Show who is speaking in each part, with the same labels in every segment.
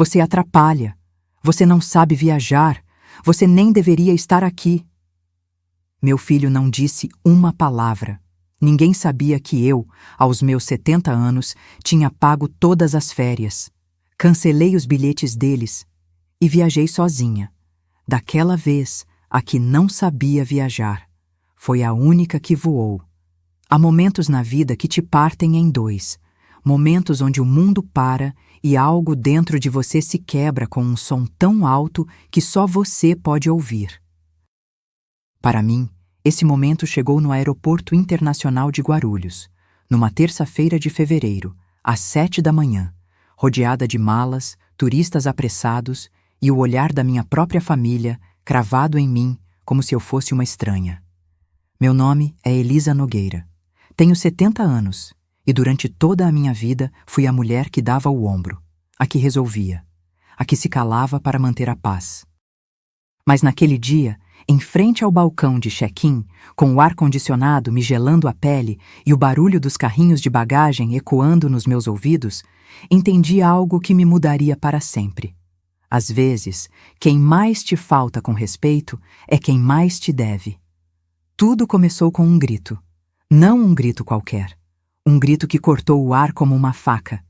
Speaker 1: Você atrapalha. Você não sabe viajar. Você nem deveria estar aqui. Meu filho não disse uma palavra. Ninguém sabia que eu, aos meus 70 anos, tinha pago todas as férias. Cancelei os bilhetes deles e viajei sozinha. Daquela vez, a que não sabia viajar. Foi a única que voou. Há momentos na vida que te partem em dois. Momentos onde o mundo para e algo dentro de você se quebra com um som tão alto que só você pode ouvir. Para mim, esse momento chegou no Aeroporto Internacional de Guarulhos, numa terça-feira de fevereiro, às 7 da manhã, rodeada de malas, turistas apressados e o olhar da minha própria família cravado em mim como se eu fosse uma estranha. Meu nome é Elisa Nogueira. Tenho 70 anos e durante toda a minha vida fui a mulher que dava o ombro, a que resolvia, a que se calava para manter a paz. Mas naquele dia, em frente ao balcão de check-in, com o ar-condicionado me gelando a pele e o barulho dos carrinhos de bagagem ecoando nos meus ouvidos, entendi algo que me mudaria para sempre. Às vezes, quem mais te falta com respeito é quem mais te deve. Tudo começou com um grito. Não um grito qualquer. Um grito que cortou o ar como uma faca.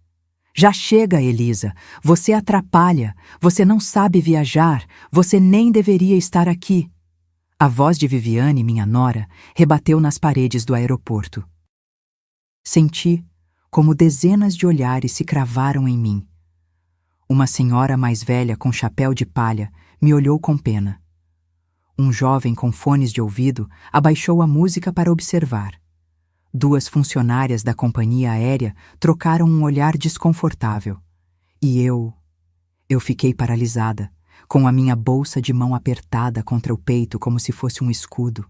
Speaker 1: Já chega, Elisa. Você atrapalha. Você não sabe viajar. Você nem deveria estar aqui. A voz de Viviane, minha nora, rebateu nas paredes do aeroporto. Senti como dezenas de olhares se cravaram em mim. Uma senhora mais velha com chapéu de palha me olhou com pena. Um jovem com fones de ouvido abaixou a música para observar. Duas funcionárias da companhia aérea trocaram um olhar desconfortável. E eu fiquei paralisada, com a minha bolsa de mão apertada contra o peito como se fosse um escudo.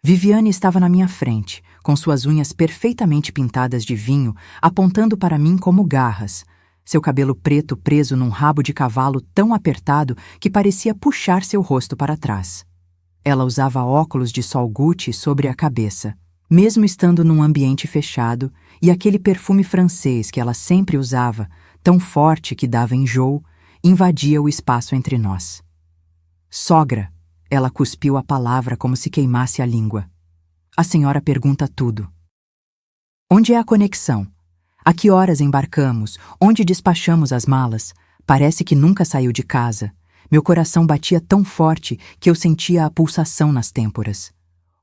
Speaker 1: Viviane estava na minha frente, com suas unhas perfeitamente pintadas de vinho, apontando para mim como garras, seu cabelo preto preso num rabo de cavalo tão apertado que parecia puxar seu rosto para trás. Ela usava óculos de sol Gucci sobre a cabeça, mesmo estando num ambiente fechado, e aquele perfume francês que ela sempre usava, tão forte que dava enjoo, invadia o espaço entre nós. Sogra, ela cuspiu a palavra como se queimasse a língua. A senhora pergunta tudo. Onde é a conexão? A que horas embarcamos? Onde despachamos as malas? Parece que nunca saiu de casa. Meu coração batia tão forte que eu sentia a pulsação nas têmporas.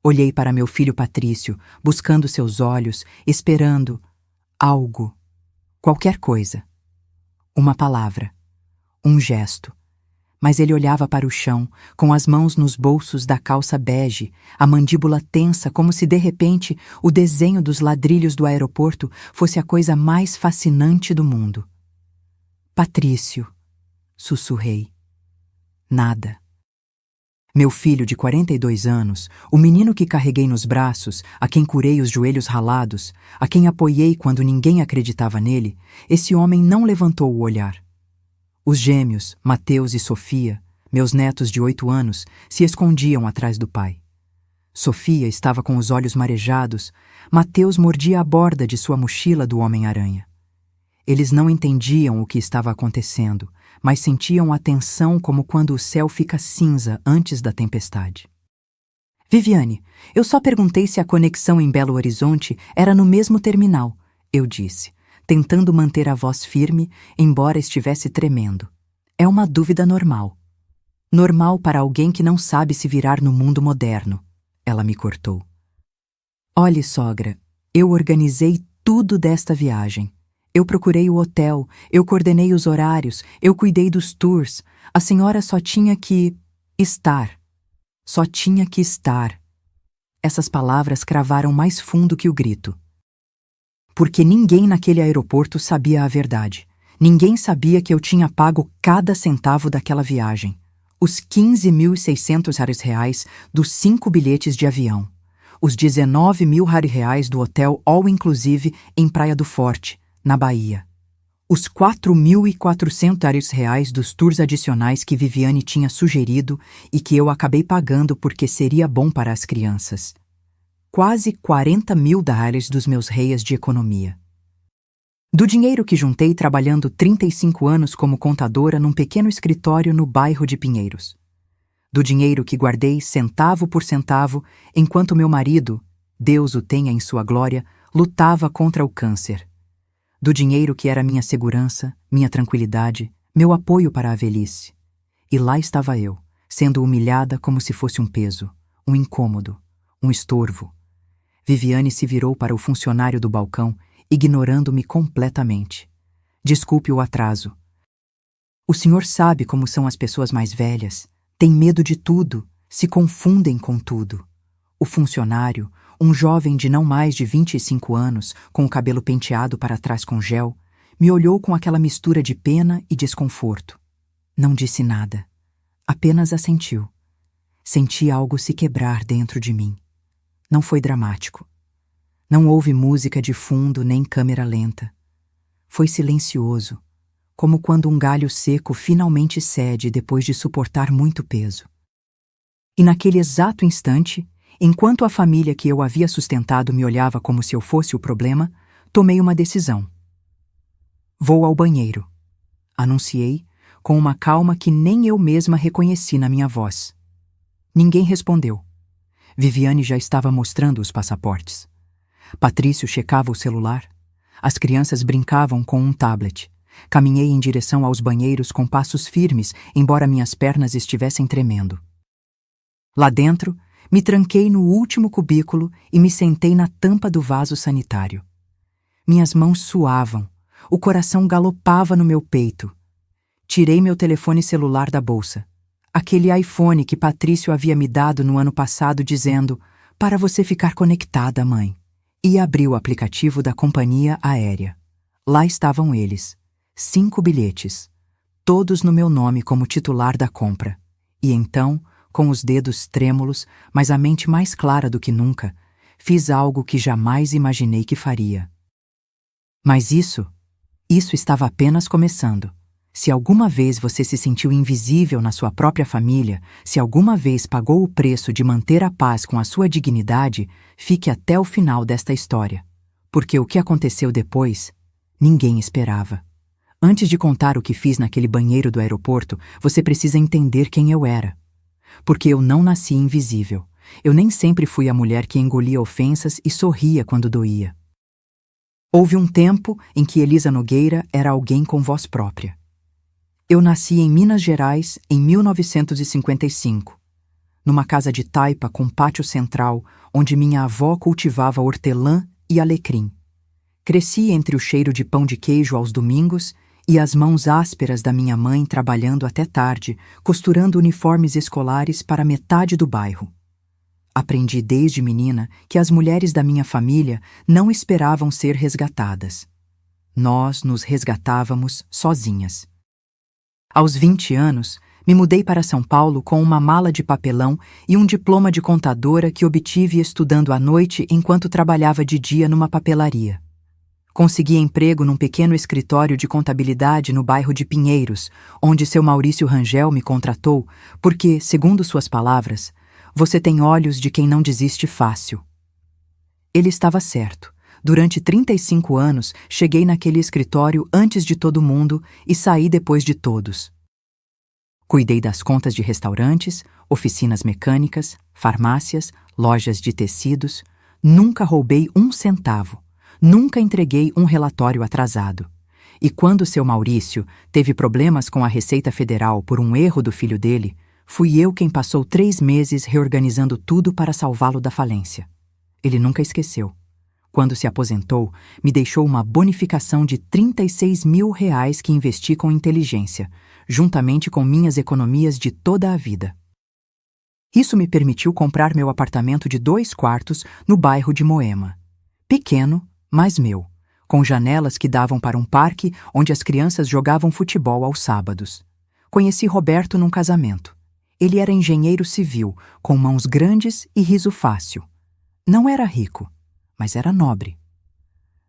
Speaker 1: Olhei para meu filho Patrício, buscando seus olhos, esperando algo, qualquer coisa. Uma palavra, um gesto. Mas ele olhava para o chão, com as mãos nos bolsos da calça bege, a mandíbula tensa como se de repente o desenho dos ladrilhos do aeroporto fosse a coisa mais fascinante do mundo. Patrício, sussurrei. Nada. Meu filho de 42 anos, o menino que carreguei nos braços, a quem curei os joelhos ralados, a quem apoiei quando ninguém acreditava nele, esse homem não levantou o olhar. Os gêmeos, Mateus e Sofia, meus netos de 8 anos, se escondiam atrás do pai. Sofia estava com os olhos marejados, Mateus mordia a borda de sua mochila do Homem-Aranha. Eles não entendiam o que estava acontecendo, mas sentiam a tensão como quando o céu fica cinza antes da tempestade. Viviane, eu só perguntei se a conexão em Belo Horizonte era no mesmo terminal, eu disse, tentando manter a voz firme, embora estivesse tremendo. É uma dúvida normal. Normal para alguém que não sabe se virar no mundo moderno. Ela me cortou. Olhe, sogra, eu organizei tudo desta viagem. Eu procurei o hotel, eu coordenei os horários, eu cuidei dos tours. A senhora só tinha que estar. Só tinha que estar. Essas palavras cravaram mais fundo que o grito. Porque ninguém naquele aeroporto sabia a verdade. Ninguém sabia que eu tinha pago cada centavo daquela viagem. Os 15.600 reais dos 5 bilhetes de avião. Os 19.000 reais do hotel all-inclusive em Praia do Forte, na Bahia. Os 4.400 reais dos tours adicionais que Viviane tinha sugerido e que eu acabei pagando porque seria bom para as crianças. Quase 40.000 dos meus réis de economia. Do dinheiro que juntei trabalhando 35 anos como contadora num pequeno escritório no bairro de Pinheiros. Do dinheiro que guardei centavo por centavo enquanto meu marido, Deus o tenha em sua glória, lutava contra o câncer. Do dinheiro que era minha segurança, minha tranquilidade, meu apoio para a velhice. E lá estava eu, sendo humilhada como se fosse um peso, um incômodo, um estorvo. Viviane se virou para o funcionário do balcão, ignorando-me completamente. Desculpe o atraso. O senhor sabe como são as pessoas mais velhas. Têm medo de tudo, se confundem com tudo. O funcionário, um jovem de não mais de 25 anos, com o cabelo penteado para trás com gel, me olhou com aquela mistura de pena e desconforto. Não disse nada. Apenas assentiu. Senti algo se quebrar dentro de mim. Não foi dramático. Não houve música de fundo nem câmera lenta. Foi silencioso, como quando um galho seco finalmente cede depois de suportar muito peso. E naquele exato instante, enquanto a família que eu havia sustentado me olhava como se eu fosse o problema, tomei uma decisão. Vou ao banheiro, anunciei, com uma calma que nem eu mesma reconheci na minha voz. Ninguém respondeu. Viviane já estava mostrando os passaportes. Patrício checava o celular. As crianças brincavam com um tablet. Caminhei em direção aos banheiros com passos firmes, embora minhas pernas estivessem tremendo. Lá dentro, me tranquei no último cubículo e me sentei na tampa do vaso sanitário. Minhas mãos suavam, o coração galopava no meu peito. Tirei meu telefone celular da bolsa. Aquele iPhone que Patrício havia me dado no ano passado dizendo: "Para você ficar conectada, mãe." E abri o aplicativo da companhia aérea. Lá estavam eles. 5 bilhetes. Todos no meu nome como titular da compra. E então, com os dedos trêmulos, mas a mente mais clara do que nunca, fiz algo que jamais imaginei que faria. Mas isso estava apenas começando. Se alguma vez você se sentiu invisível na sua própria família, se alguma vez pagou o preço de manter a paz com a sua dignidade, fique até o final desta história. Porque o que aconteceu depois, ninguém esperava. Antes de contar o que fiz naquele banheiro do aeroporto, você precisa entender quem eu era. Porque eu não nasci invisível. Eu nem sempre fui a mulher que engolia ofensas e sorria quando doía. Houve um tempo em que Elisa Nogueira era alguém com voz própria. Eu nasci em Minas Gerais em 1955, numa casa de taipa com pátio central, onde minha avó cultivava hortelã e alecrim. Cresci entre o cheiro de pão de queijo aos domingos e as mãos ásperas da minha mãe trabalhando até tarde, costurando uniformes escolares para metade do bairro. Aprendi desde menina que as mulheres da minha família não esperavam ser resgatadas. Nós nos resgatávamos sozinhas. Aos 20 anos, me mudei para São Paulo com uma mala de papelão e um diploma de contadora que obtive estudando à noite enquanto trabalhava de dia numa papelaria. Consegui emprego num pequeno escritório de contabilidade no bairro de Pinheiros, onde seu Maurício Rangel me contratou porque, segundo suas palavras, "Você tem olhos de quem não desiste fácil." Ele estava certo. Durante 35 anos, cheguei naquele escritório antes de todo mundo e saí depois de todos. Cuidei das contas de restaurantes, oficinas mecânicas, farmácias, lojas de tecidos. Nunca roubei um centavo. Nunca entreguei um relatório atrasado. E quando seu Maurício teve problemas com a Receita Federal por um erro do filho dele, fui eu quem passou 3 meses reorganizando tudo para salvá-lo da falência. Ele nunca esqueceu. Quando se aposentou, me deixou uma bonificação de R$ 36 mil que investi com inteligência, juntamente com minhas economias de toda a vida. Isso me permitiu comprar meu apartamento de 2 quartos no bairro de Moema. Pequeno, mas meu, com janelas que davam para um parque onde as crianças jogavam futebol aos sábados. Conheci Roberto num casamento. Ele era engenheiro civil, com mãos grandes e riso fácil. Não era rico, mas era nobre.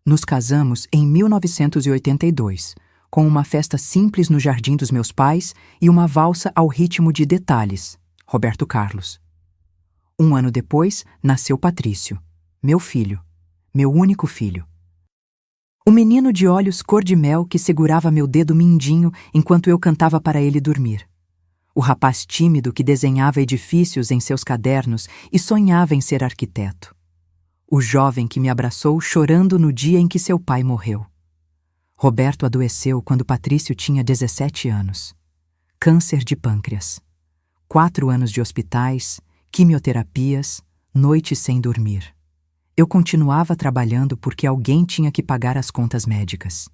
Speaker 1: Nos casamos em 1982, com uma festa simples no jardim dos meus pais e uma valsa ao ritmo de Detalhes, Roberto Carlos. 1 ano depois, nasceu Patrício, meu filho, meu único filho. O menino de olhos cor-de-mel que segurava meu dedo mindinho enquanto eu cantava para ele dormir. O rapaz tímido que desenhava edifícios em seus cadernos e sonhava em ser arquiteto. O jovem que me abraçou chorando no dia em que seu pai morreu. Roberto adoeceu quando Patrício tinha 17 anos. Câncer de pâncreas. 4 anos de hospitais, quimioterapias, noites sem dormir. Eu continuava trabalhando porque alguém tinha que pagar as contas médicas.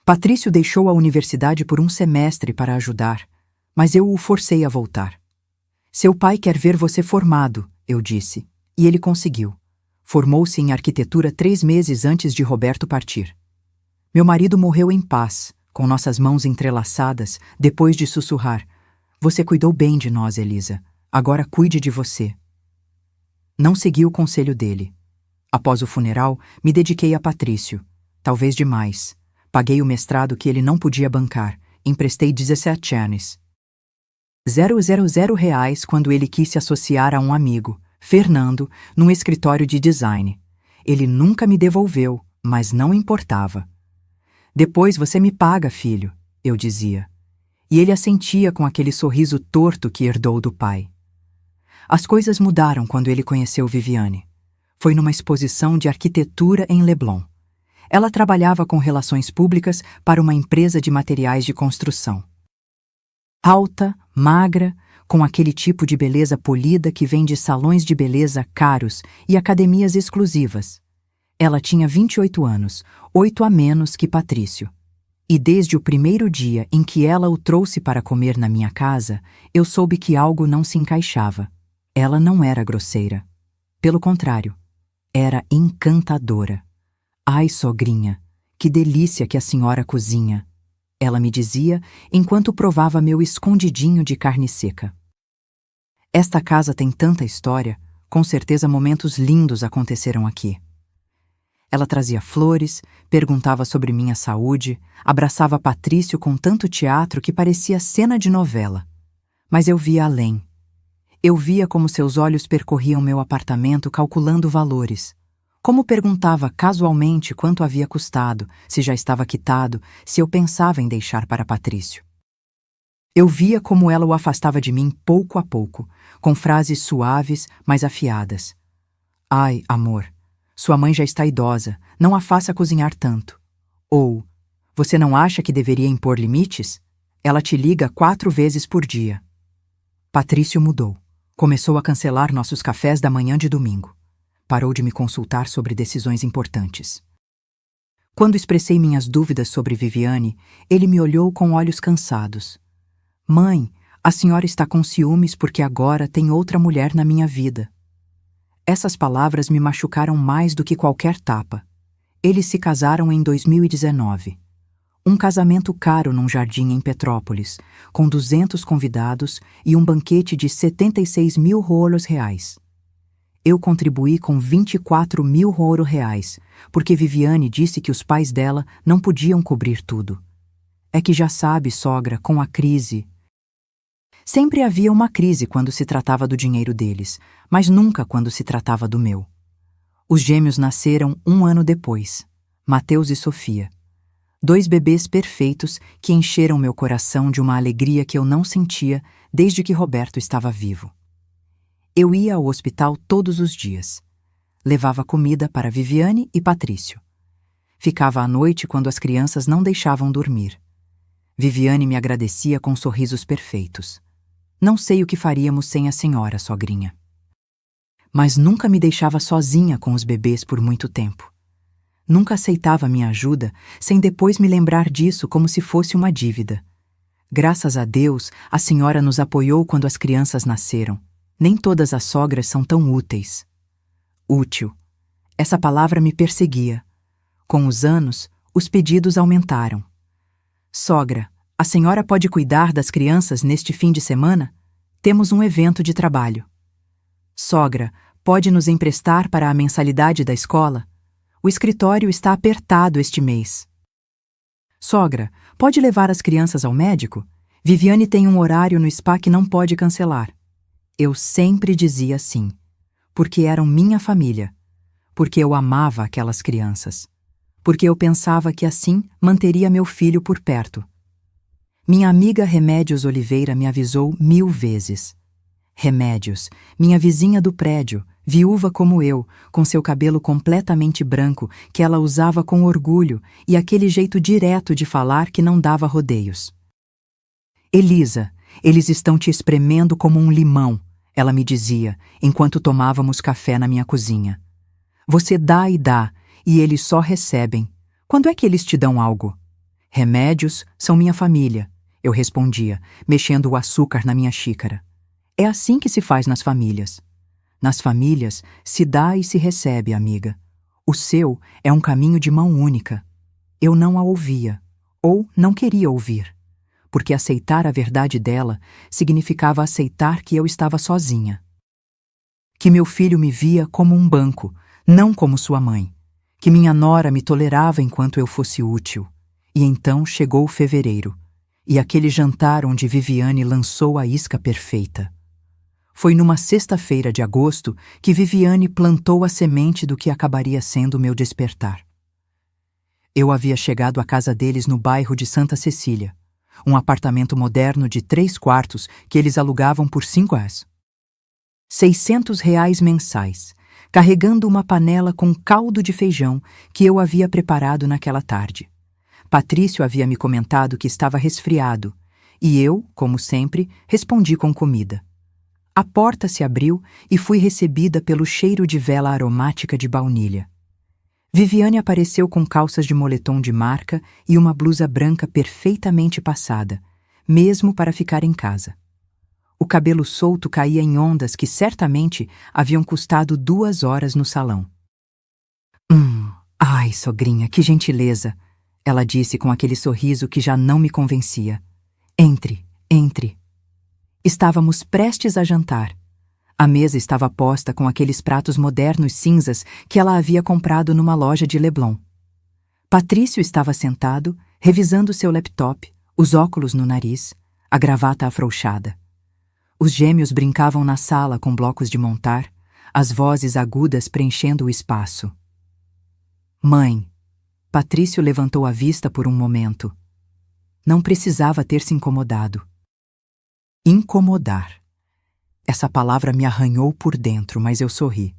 Speaker 1: Patrício deixou a universidade por um semestre para ajudar, mas eu o forcei a voltar. Seu pai quer ver você formado, eu disse, e ele conseguiu. Formou-se em arquitetura 3 meses antes de Roberto partir. Meu marido morreu em paz, com nossas mãos entrelaçadas, depois de sussurrar: "Você cuidou bem de nós, Elisa. Agora cuide de você." Não segui o conselho dele. Após o funeral, me dediquei a Patrício. Talvez demais. Paguei o mestrado que ele não podia bancar. Emprestei 17 anos. R$ 000 quando ele quis se associar a um amigo, Fernando, num escritório de design. Ele nunca me devolveu, mas não importava. "Depois você me paga, filho", eu dizia. E ele assentia com aquele sorriso torto que herdou do pai. As coisas mudaram quando ele conheceu Viviane. Foi numa exposição de arquitetura em Leblon. Ela trabalhava com relações públicas para uma empresa de materiais de construção. Alta, magra, com aquele tipo de beleza polida que vem de salões de beleza caros e academias exclusivas. Ela tinha 28 anos, 8 a menos que Patrício. E desde o primeiro dia em que ela o trouxe para comer na minha casa, eu soube que algo não se encaixava. Ela não era grosseira. Pelo contrário, era encantadora. "Ai, sogrinha, que delícia que a senhora cozinha", ela me dizia enquanto provava meu escondidinho de carne seca. Esta casa tem tanta história, com certeza momentos lindos aconteceram aqui. Ela trazia flores, perguntava sobre minha saúde, abraçava Patrício com tanto teatro que parecia cena de novela. Mas eu via além. Eu via como seus olhos percorriam meu apartamento calculando valores. Como perguntava casualmente quanto havia custado, se já estava quitado, se eu pensava em deixar para Patrício. Eu via como ela o afastava de mim pouco a pouco, com frases suaves, mas afiadas. "Ai, amor, sua mãe já está idosa, não a faça cozinhar tanto." Ou, "Você não acha que deveria impor limites? Ela te liga 4 vezes por dia." Patrício mudou. Começou a cancelar nossos cafés da manhã de domingo. Parou de me consultar sobre decisões importantes. Quando expressei minhas dúvidas sobre Viviane, ele me olhou com olhos cansados. "Mãe, a senhora está com ciúmes porque agora tem outra mulher na minha vida." Essas palavras me machucaram mais do que qualquer tapa. Eles se casaram em 2019. Um casamento caro num jardim em Petrópolis, com 200 convidados e um banquete de 76 mil reais. Eu contribuí com 24 mil reais, porque Viviane disse que os pais dela não podiam cobrir tudo. É que já sabe, sogra, com a crise. Sempre havia uma crise quando se tratava do dinheiro deles, mas nunca quando se tratava do meu. Os gêmeos nasceram 1 ano depois, Mateus e Sofia. 2 bebês perfeitos que encheram meu coração de uma alegria que eu não sentia desde que Roberto estava vivo. Eu ia ao hospital todos os dias. Levava comida para Viviane e Patrício. Ficava à noite quando as crianças não deixavam dormir. Viviane me agradecia com sorrisos perfeitos. Não sei o que faríamos sem a senhora, sogrinha. Mas nunca me deixava sozinha com os bebês por muito tempo. Nunca aceitava minha ajuda sem depois me lembrar disso como se fosse uma dívida. Graças a Deus, a senhora nos apoiou quando as crianças nasceram. Nem todas as sogras são tão úteis. Útil. Essa palavra me perseguia. Com os anos, os pedidos aumentaram. Sogra, a senhora pode cuidar das crianças neste fim de semana? Temos um evento de trabalho. Sogra, pode nos emprestar para a mensalidade da escola? O escritório está apertado este mês. Sogra, pode levar as crianças ao médico? Viviane tem um horário no spa que não pode cancelar. Eu sempre dizia sim, porque eram minha família, porque eu amava aquelas crianças, porque eu pensava que assim manteria meu filho por perto. Minha amiga Remédios Oliveira me avisou 1000 vezes. Remédios, minha vizinha do prédio, viúva como eu, com seu cabelo completamente branco que ela usava com orgulho e aquele jeito direto de falar que não dava rodeios. Elisa, eles estão te espremendo como um limão, ela me dizia, enquanto tomávamos café na minha cozinha. Você dá e eles só recebem. Quando é que eles te dão algo? Remédios são minha família, eu respondia, mexendo o açúcar na minha xícara. É assim que se faz nas famílias. Nas famílias, se dá e se recebe, amiga. O seu é um caminho de mão única. Eu não a ouvia, ou não queria ouvir, porque aceitar a verdade dela significava aceitar que eu estava sozinha. Que meu filho me via como um banco, não como sua mãe. Que minha nora me tolerava enquanto eu fosse útil. E então chegou fevereiro, e aquele jantar onde Viviane lançou a isca perfeita. Foi numa sexta-feira de agosto que Viviane plantou a semente do que acabaria sendo meu despertar. Eu havia chegado à casa deles no bairro de Santa Cecília, um apartamento moderno de 3 quartos que eles alugavam por R$ 600 mensais, carregando uma panela com caldo de feijão que eu havia preparado naquela tarde. Patrício havia me comentado que estava resfriado, e eu, como sempre, respondi com comida. A porta se abriu e fui recebida pelo cheiro de vela aromática de baunilha. Viviane apareceu com calças de moletom de marca e uma blusa branca perfeitamente passada, mesmo para ficar em casa. O cabelo solto caía em ondas que certamente haviam custado 2 horas no salão. Ai, sogrinha, que gentileza! Ela disse com aquele sorriso que já não me convencia. Entre, entre. Estávamos prestes a jantar. A mesa estava posta com aqueles pratos modernos cinzas que ela havia comprado numa loja de Leblon. Patrício estava sentado, revisando seu laptop, os óculos no nariz, a gravata afrouxada. Os gêmeos brincavam na sala com blocos de montar, as vozes agudas preenchendo o espaço. Mãe, Patrício levantou a vista por um momento. Não precisava ter se incomodado. Incomodar. Essa palavra me arranhou por dentro, mas eu sorri.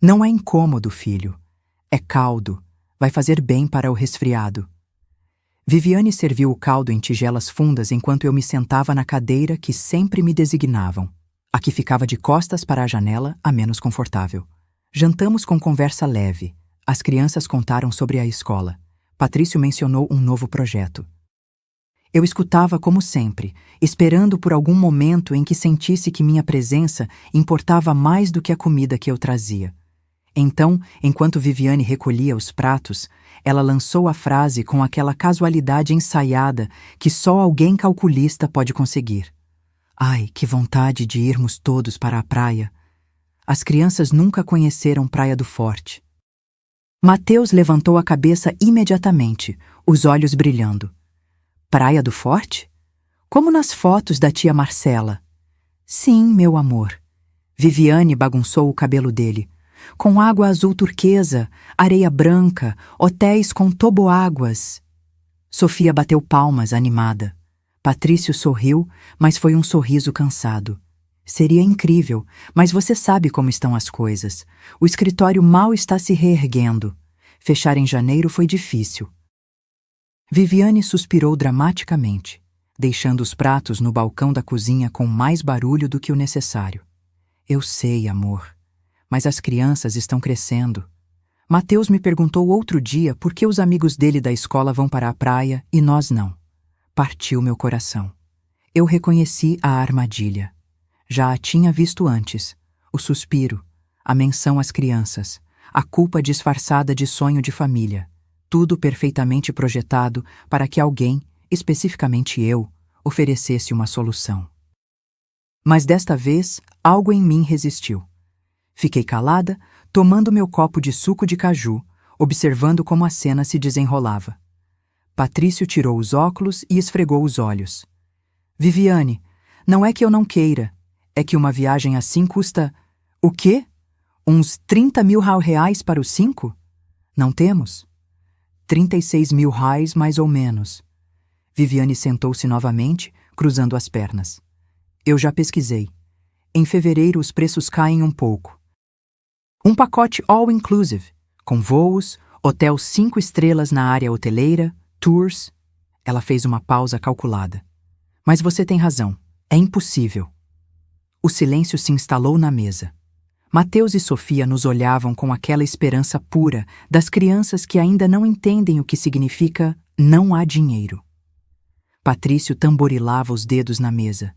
Speaker 1: Não é incômodo, filho. É caldo. Vai fazer bem para o resfriado. Viviane serviu o caldo em tigelas fundas enquanto eu me sentava na cadeira que sempre me designavam. A que ficava de costas para a janela, a menos confortável. Jantamos com conversa leve. As crianças contaram sobre a escola. Patrício mencionou um novo projeto. Eu escutava como sempre, esperando por algum momento em que sentisse que minha presença importava mais do que a comida que eu trazia. Então, enquanto Viviane recolhia os pratos, ela lançou a frase com aquela casualidade ensaiada que só alguém calculista pode conseguir. Ai, que vontade de irmos todos para a praia. As crianças nunca conheceram Praia do Forte. Mateus levantou a cabeça imediatamente, os olhos brilhando. Praia do Forte? Como nas fotos da tia Marcela. Sim, meu amor. Viviane bagunçou o cabelo dele. Com água azul turquesa, areia branca, hotéis com toboáguas. Sofia bateu palmas, animada. Patrício sorriu, mas foi um sorriso cansado. Seria incrível, mas você sabe como estão as coisas. O escritório mal está se reerguendo. Fechar em janeiro foi difícil. Viviane suspirou dramaticamente, deixando os pratos no balcão da cozinha com mais barulho do que o necessário. Eu sei, amor, mas as crianças estão crescendo. Mateus me perguntou outro dia por que os amigos dele da escola vão para a praia e nós não. Partiu meu coração. Eu reconheci a armadilha. Já a tinha visto antes. O suspiro, a menção às crianças, a culpa disfarçada de sonho de família. Tudo perfeitamente projetado para que alguém, especificamente eu, oferecesse uma solução. Mas desta vez, algo em mim resistiu. Fiquei calada, tomando meu copo de suco de caju, observando como a cena se desenrolava. Patrício tirou os óculos e esfregou os olhos. Viviane, não é que eu não queira, é que uma viagem assim custa... O quê? Uns 30 mil reais para os 5? Não temos? R$ 36.000, mais ou menos. Viviane sentou-se novamente, cruzando as pernas. Eu já pesquisei. Em fevereiro os preços caem um pouco. Um pacote all-inclusive, com voos, hotel 5 estrelas na área hoteleira, tours. Ela fez uma pausa calculada. Mas você tem razão. É impossível. O silêncio se instalou na mesa. Mateus e Sofia nos olhavam com aquela esperança pura das crianças que ainda não entendem o que significa não há dinheiro. Patrício tamborilava os dedos na mesa.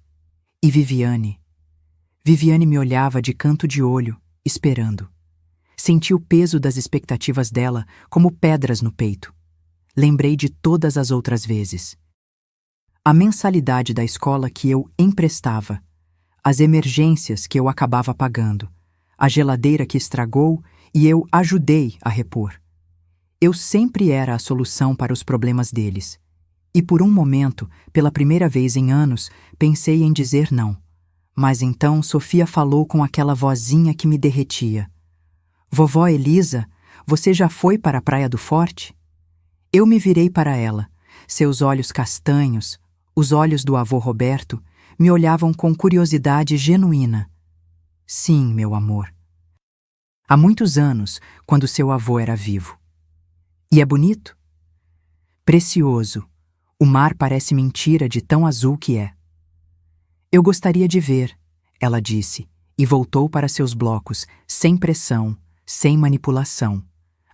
Speaker 1: E Viviane? Viviane me olhava de canto de olho, esperando. Senti o peso das expectativas dela como pedras no peito. Lembrei de todas as outras vezes. A mensalidade da escola que eu emprestava, as emergências que eu acabava pagando, a geladeira que estragou e eu ajudei a repor. Eu sempre era a solução para os problemas deles. E por um momento, pela primeira vez em anos, pensei em dizer não. Mas então Sofia falou com aquela vozinha que me derretia. Vovó Elisa, você já foi para a Praia do Forte? Eu me virei para ela. Seus olhos castanhos, os olhos do avô Roberto, me olhavam com curiosidade genuína. Sim, meu amor. Há muitos anos, quando seu avô era vivo. E é bonito? Precioso. O mar parece mentira de tão azul que é. Eu gostaria de ver, ela disse, e voltou para seus blocos, sem pressão, sem manipulação.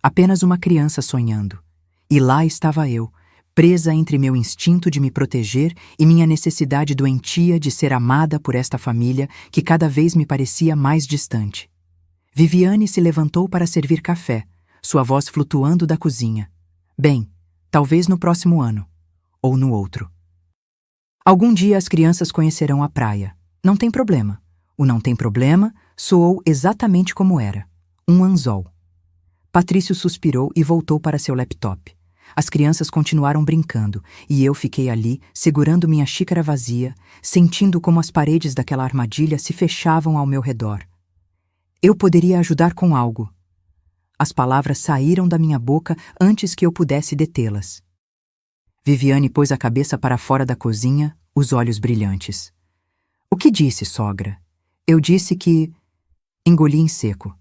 Speaker 1: Apenas uma criança sonhando. E lá estava eu, presa entre meu instinto de me proteger e minha necessidade doentia de ser amada por esta família que cada vez me parecia mais distante. Viviane se levantou para servir café, sua voz flutuando da cozinha. Bem, talvez no próximo ano. Ou no outro. Algum dia as crianças conhecerão a praia. Não tem problema. O não tem problema soou exatamente como era. Um anzol. Patrício suspirou e voltou para seu laptop. As crianças continuaram brincando e eu fiquei ali, segurando minha xícara vazia, sentindo como as paredes daquela armadilha se fechavam ao meu redor. Eu poderia ajudar com algo. As palavras saíram da minha boca antes que eu pudesse detê-las. Viviane pôs a cabeça para fora da cozinha, os olhos brilhantes. O que disse, sogra? Eu disse que... Engoli em seco.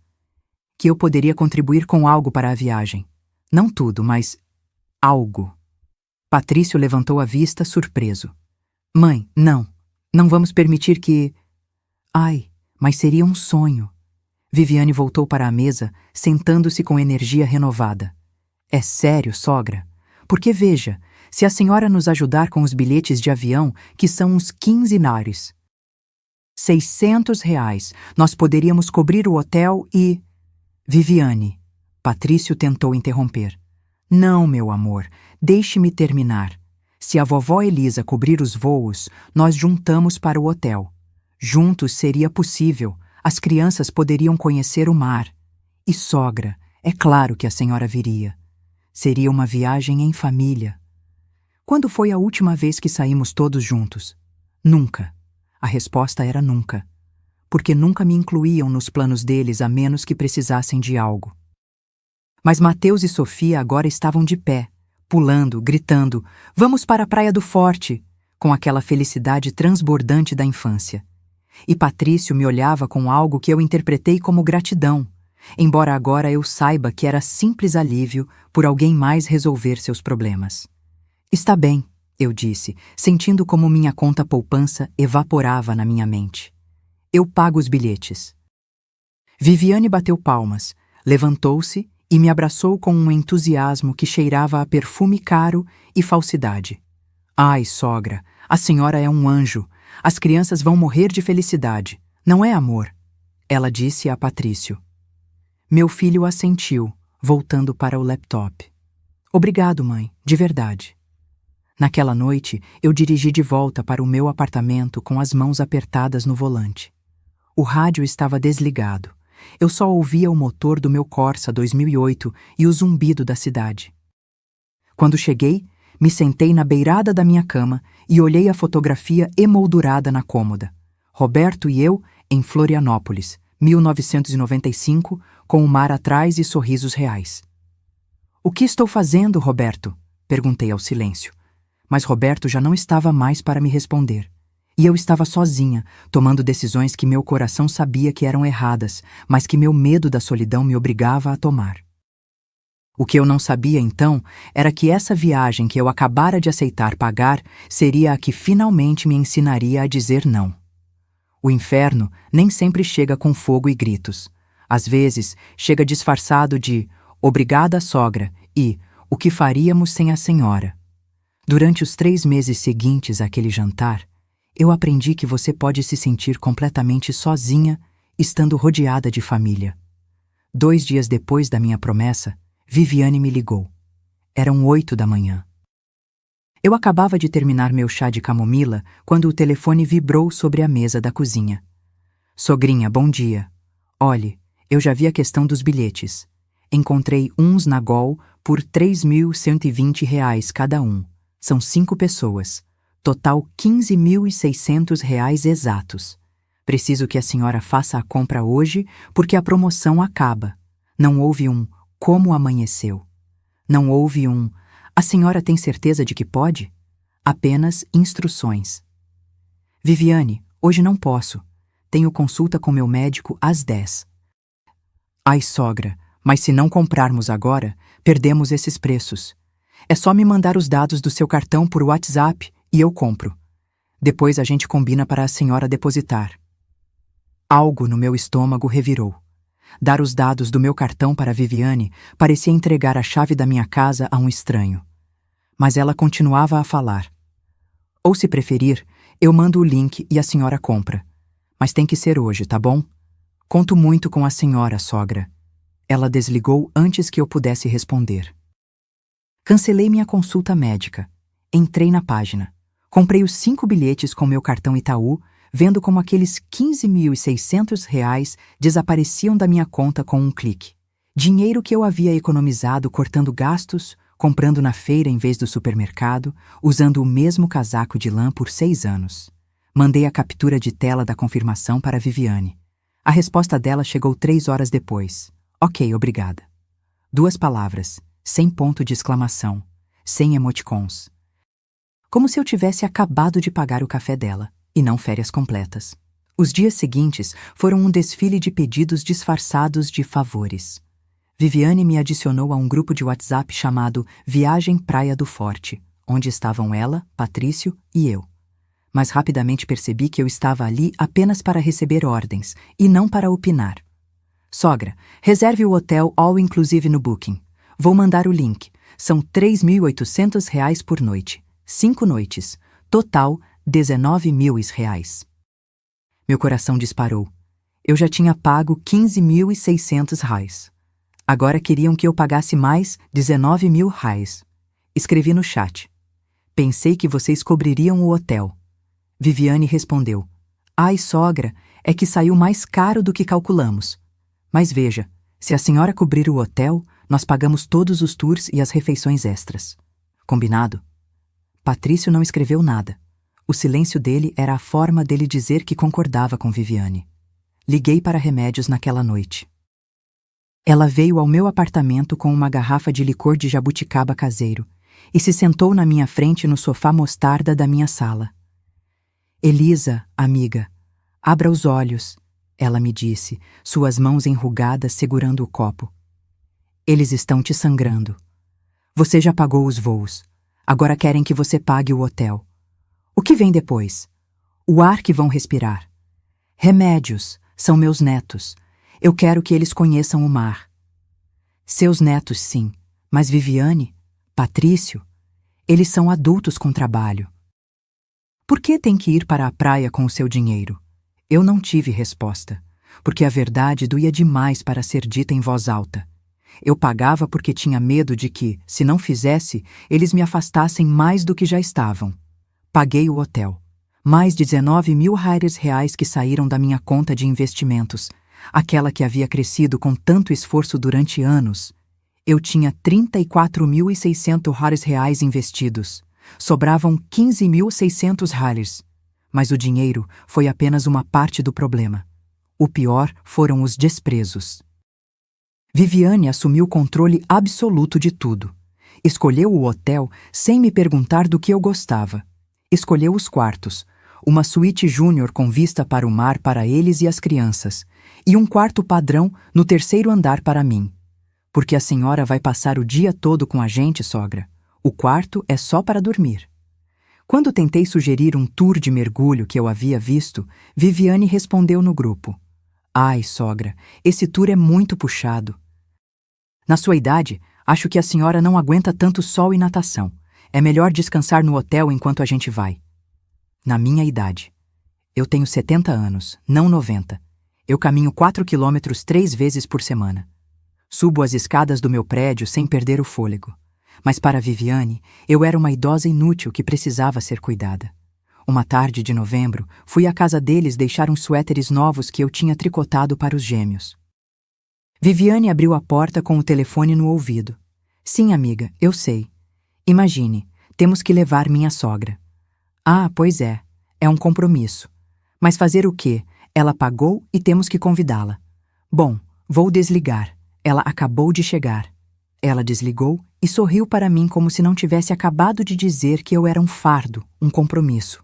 Speaker 1: Que eu poderia contribuir com algo para a viagem. Não tudo, mas... algo. Patrício levantou a vista, surpreso. Mãe, não. Não vamos permitir que... Ai, mas seria um sonho. Viviane voltou para a mesa, sentando-se com energia renovada. É sério, sogra? Porque veja... Se a senhora nos ajudar com os bilhetes de avião, que são uns 15 nares. R$ 600, nós poderíamos cobrir o hotel e... Viviane, Patrício tentou interromper. Não, meu amor, deixe-me terminar. Se a vovó Elisa cobrir os voos, nós juntamos para o hotel. Juntos seria possível, as crianças poderiam conhecer o mar. E sogra, é claro que a senhora viria. Seria uma viagem em família. Quando foi a última vez que saímos todos juntos? Nunca. A resposta era nunca. Porque nunca me incluíam nos planos deles a menos que precisassem de algo. Mas Mateus e Sofia agora estavam de pé, pulando, gritando, vamos para a Praia do Forte, com aquela felicidade transbordante da infância. E Patrício me olhava com algo que eu interpretei como gratidão, embora agora eu saiba que era simples alívio por alguém mais resolver seus problemas. Está bem, eu disse, sentindo como minha conta poupança evaporava na minha mente. Eu pago os bilhetes. Viviane bateu palmas, levantou-se e me abraçou com um entusiasmo que cheirava a perfume caro e falsidade. Ai, sogra, a senhora é um anjo. As crianças vão morrer de felicidade. Não é amor? Ela disse a Patrício. Meu filho assentiu, voltando para o laptop. Obrigado, mãe, de verdade. Naquela noite, eu dirigi de volta para o meu apartamento com as mãos apertadas no volante. O rádio estava desligado. Eu só ouvia o motor do meu Corsa 2008 e o zumbido da cidade. Quando cheguei, me sentei na beirada da minha cama e olhei a fotografia emoldurada na cômoda. Roberto e eu em Florianópolis, 1995, com o mar atrás e sorrisos reais. O que estou fazendo, Roberto? Perguntei ao silêncio. Mas Roberto já não estava mais para me responder. E eu estava sozinha, tomando decisões que meu coração sabia que eram erradas, mas que meu medo da solidão me obrigava a tomar. O que eu não sabia, então, era que essa viagem que eu acabara de aceitar pagar seria a que finalmente me ensinaria a dizer não. O inferno nem sempre chega com fogo e gritos. Às vezes, chega disfarçado de "obrigada, sogra" e "o que faríamos sem a senhora?". Durante os 3 meses seguintes àquele jantar, eu aprendi que você pode se sentir completamente sozinha, estando rodeada de família. 2 dias depois da minha promessa, Viviane me ligou. Eram 8 da manhã. Eu acabava de terminar meu chá de camomila quando o telefone vibrou sobre a mesa da cozinha. Sogrinha, bom dia. Olhe, eu já vi a questão dos bilhetes. Encontrei uns na Gol por R$ 3.120 cada um. São 5 pessoas. Total R$ 15.600 exatos. Preciso que a senhora faça a compra hoje porque a promoção acaba. Não houve um "como amanheceu". Não houve um "a senhora tem certeza de que pode?". Apenas instruções. Viviane, hoje não posso. Tenho consulta com meu médico às 10. Ai, sogra, mas se não comprarmos agora, perdemos esses preços. É só me mandar os dados do seu cartão por WhatsApp e eu compro. Depois a gente combina para a senhora depositar. Algo no meu estômago revirou. Dar os dados do meu cartão para Viviane parecia entregar a chave da minha casa a um estranho. Mas ela continuava a falar. Ou se preferir, eu mando o link e a senhora compra. Mas tem que ser hoje, tá bom? Conto muito com a senhora, sogra. Ela desligou antes que eu pudesse responder. Cancelei minha consulta médica. Entrei na página. Comprei os 5 bilhetes com meu cartão Itaú, vendo como aqueles R$ 15.600 desapareciam da minha conta com um clique. Dinheiro que eu havia economizado cortando gastos, comprando na feira em vez do supermercado, usando o mesmo casaco de lã por 6 anos. Mandei a captura de tela da confirmação para Viviane. A resposta dela chegou 3 horas depois. Ok, obrigada. 2 palavras, sem ponto de exclamação, sem emoticons. Como se eu tivesse acabado de pagar o café dela, e não férias completas. Os dias seguintes foram um desfile de pedidos disfarçados de favores. Viviane me adicionou a um grupo de WhatsApp chamado Viagem Praia do Forte, onde estavam ela, Patrício e eu. Mas rapidamente percebi que eu estava ali apenas para receber ordens, e não para opinar. Sogra, reserve o hotel All Inclusive no Booking. Vou mandar o link. São R$ 3.800 por noite. 5 noites. Total, R$ 19.000. Meu coração disparou. Eu já tinha pago R$ 15.600. Agora queriam que eu pagasse mais R$ 19.000. Escrevi no chat. Pensei que vocês cobririam o hotel. Viviane respondeu. Ai, sogra, é que saiu mais caro do que calculamos. Mas veja, se a senhora cobrir o hotel, nós pagamos todos os tours e as refeições extras. Combinado? Patrício não escreveu nada. O silêncio dele era a forma dele dizer que concordava com Viviane. Liguei para Remédios naquela noite. Ela veio ao meu apartamento com uma garrafa de licor de jabuticaba caseiro e se sentou na minha frente no sofá mostarda da minha sala. Elisa, amiga, abra os olhos, ela me disse, suas mãos enrugadas segurando o copo. Eles estão te sangrando. Você já pagou os voos. Agora querem que você pague o hotel. O que vem depois? O ar que vão respirar. Remédios, são meus netos. Eu quero que eles conheçam o mar. Seus netos, sim, mas Viviane, Patrício, eles são adultos com trabalho. Por que tem que ir para a praia com o seu dinheiro? Eu não tive resposta, porque a verdade doía demais para ser dita em voz alta. Eu pagava porque tinha medo de que, se não fizesse, eles me afastassem mais do que já estavam. Paguei o hotel. Mais de R$ 19.000 que saíram da minha conta de investimentos, aquela que havia crescido com tanto esforço durante anos. Eu tinha R$ 34.600 investidos. Sobravam R$ 15.600. Mas o dinheiro foi apenas uma parte do problema. O pior foram os desprezos. Viviane assumiu o controle absoluto de tudo. Escolheu o hotel sem me perguntar do que eu gostava. Escolheu os quartos, uma suíte júnior com vista para o mar para eles e as crianças, e um quarto padrão no terceiro andar para mim. Porque a senhora vai passar o dia todo com a gente, sogra. O quarto é só para dormir. Quando tentei sugerir um tour de mergulho que eu havia visto, Viviane respondeu no grupo: Ai, sogra, esse tour é muito puxado. Na sua idade, acho que a senhora não aguenta tanto sol e natação. É melhor descansar no hotel enquanto a gente vai. Na minha idade. Eu tenho 70 anos, não 90. Eu caminho 4 quilômetros 3 vezes por semana. Subo as escadas do meu prédio sem perder o fôlego. Mas para Viviane, eu era uma idosa inútil que precisava ser cuidada. Uma tarde de novembro, fui à casa deles deixar uns suéteres novos que eu tinha tricotado para os gêmeos. Viviane abriu a porta com o telefone no ouvido. Sim, amiga, eu sei. Imagine, temos que levar minha sogra. Ah, pois é um compromisso. Mas fazer o quê? Ela pagou e temos que convidá-la. Bom, vou desligar. Ela acabou de chegar. Ela desligou e sorriu para mim como se não tivesse acabado de dizer que eu era um fardo, um compromisso.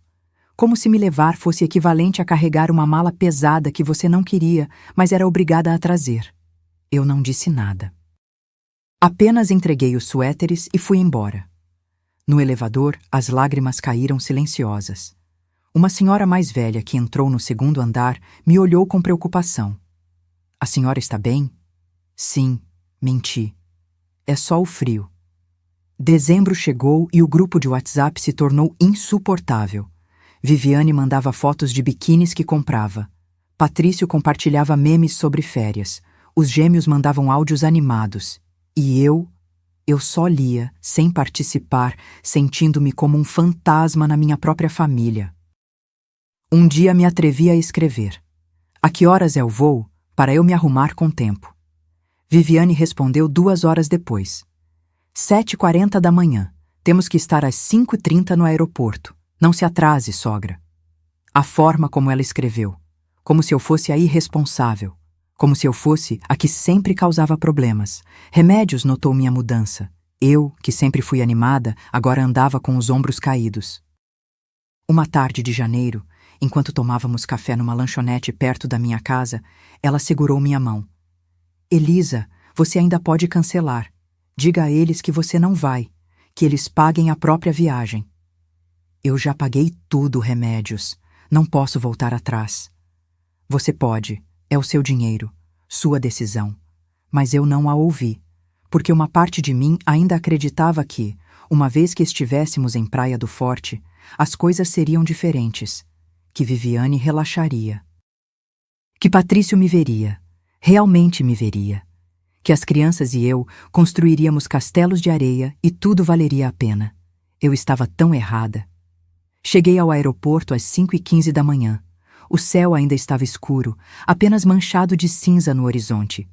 Speaker 1: Como se me levar fosse equivalente a carregar uma mala pesada que você não queria, mas era obrigada a trazer. Eu não disse nada. Apenas entreguei os suéteres e fui embora. No elevador, as lágrimas caíram silenciosas. Uma senhora mais velha que entrou no segundo andar me olhou com preocupação. A senhora está bem? Sim, menti. É só o frio. Dezembro chegou e o grupo de WhatsApp se tornou insuportável. Viviane mandava fotos de biquínis que comprava. Patrício compartilhava memes sobre férias. Os gêmeos mandavam áudios animados. E eu só lia, sem participar, sentindo-me como um fantasma na minha própria família. Um dia me atrevi a escrever. A que horas é o voo? Para eu me arrumar com tempo. Viviane respondeu 2 horas depois. 7h40 da manhã. Temos que estar às 5h30 no aeroporto. Não se atrase, sogra. A forma como ela escreveu. Como se eu fosse a irresponsável. Como se eu fosse a que sempre causava problemas. Remédios notou minha mudança. Eu, que sempre fui animada, agora andava com os ombros caídos. Uma tarde de janeiro, enquanto tomávamos café numa lanchonete perto da minha casa, ela segurou minha mão. Elisa, você ainda pode cancelar. Diga a eles que você não vai, que eles paguem a própria viagem. Eu já paguei tudo, Remédios. Não posso voltar atrás. Você pode, é o seu dinheiro, sua decisão. Mas eu não a ouvi, porque uma parte de mim ainda acreditava que, uma vez que estivéssemos em Praia do Forte, as coisas seriam diferentes, que Viviane relaxaria. Que Patrício me veria, realmente me veria. Que as crianças e eu construiríamos castelos de areia e tudo valeria a pena. Eu estava tão errada. Cheguei ao aeroporto às 5h15 da manhã. O céu ainda estava escuro, apenas manchado de cinza no horizonte.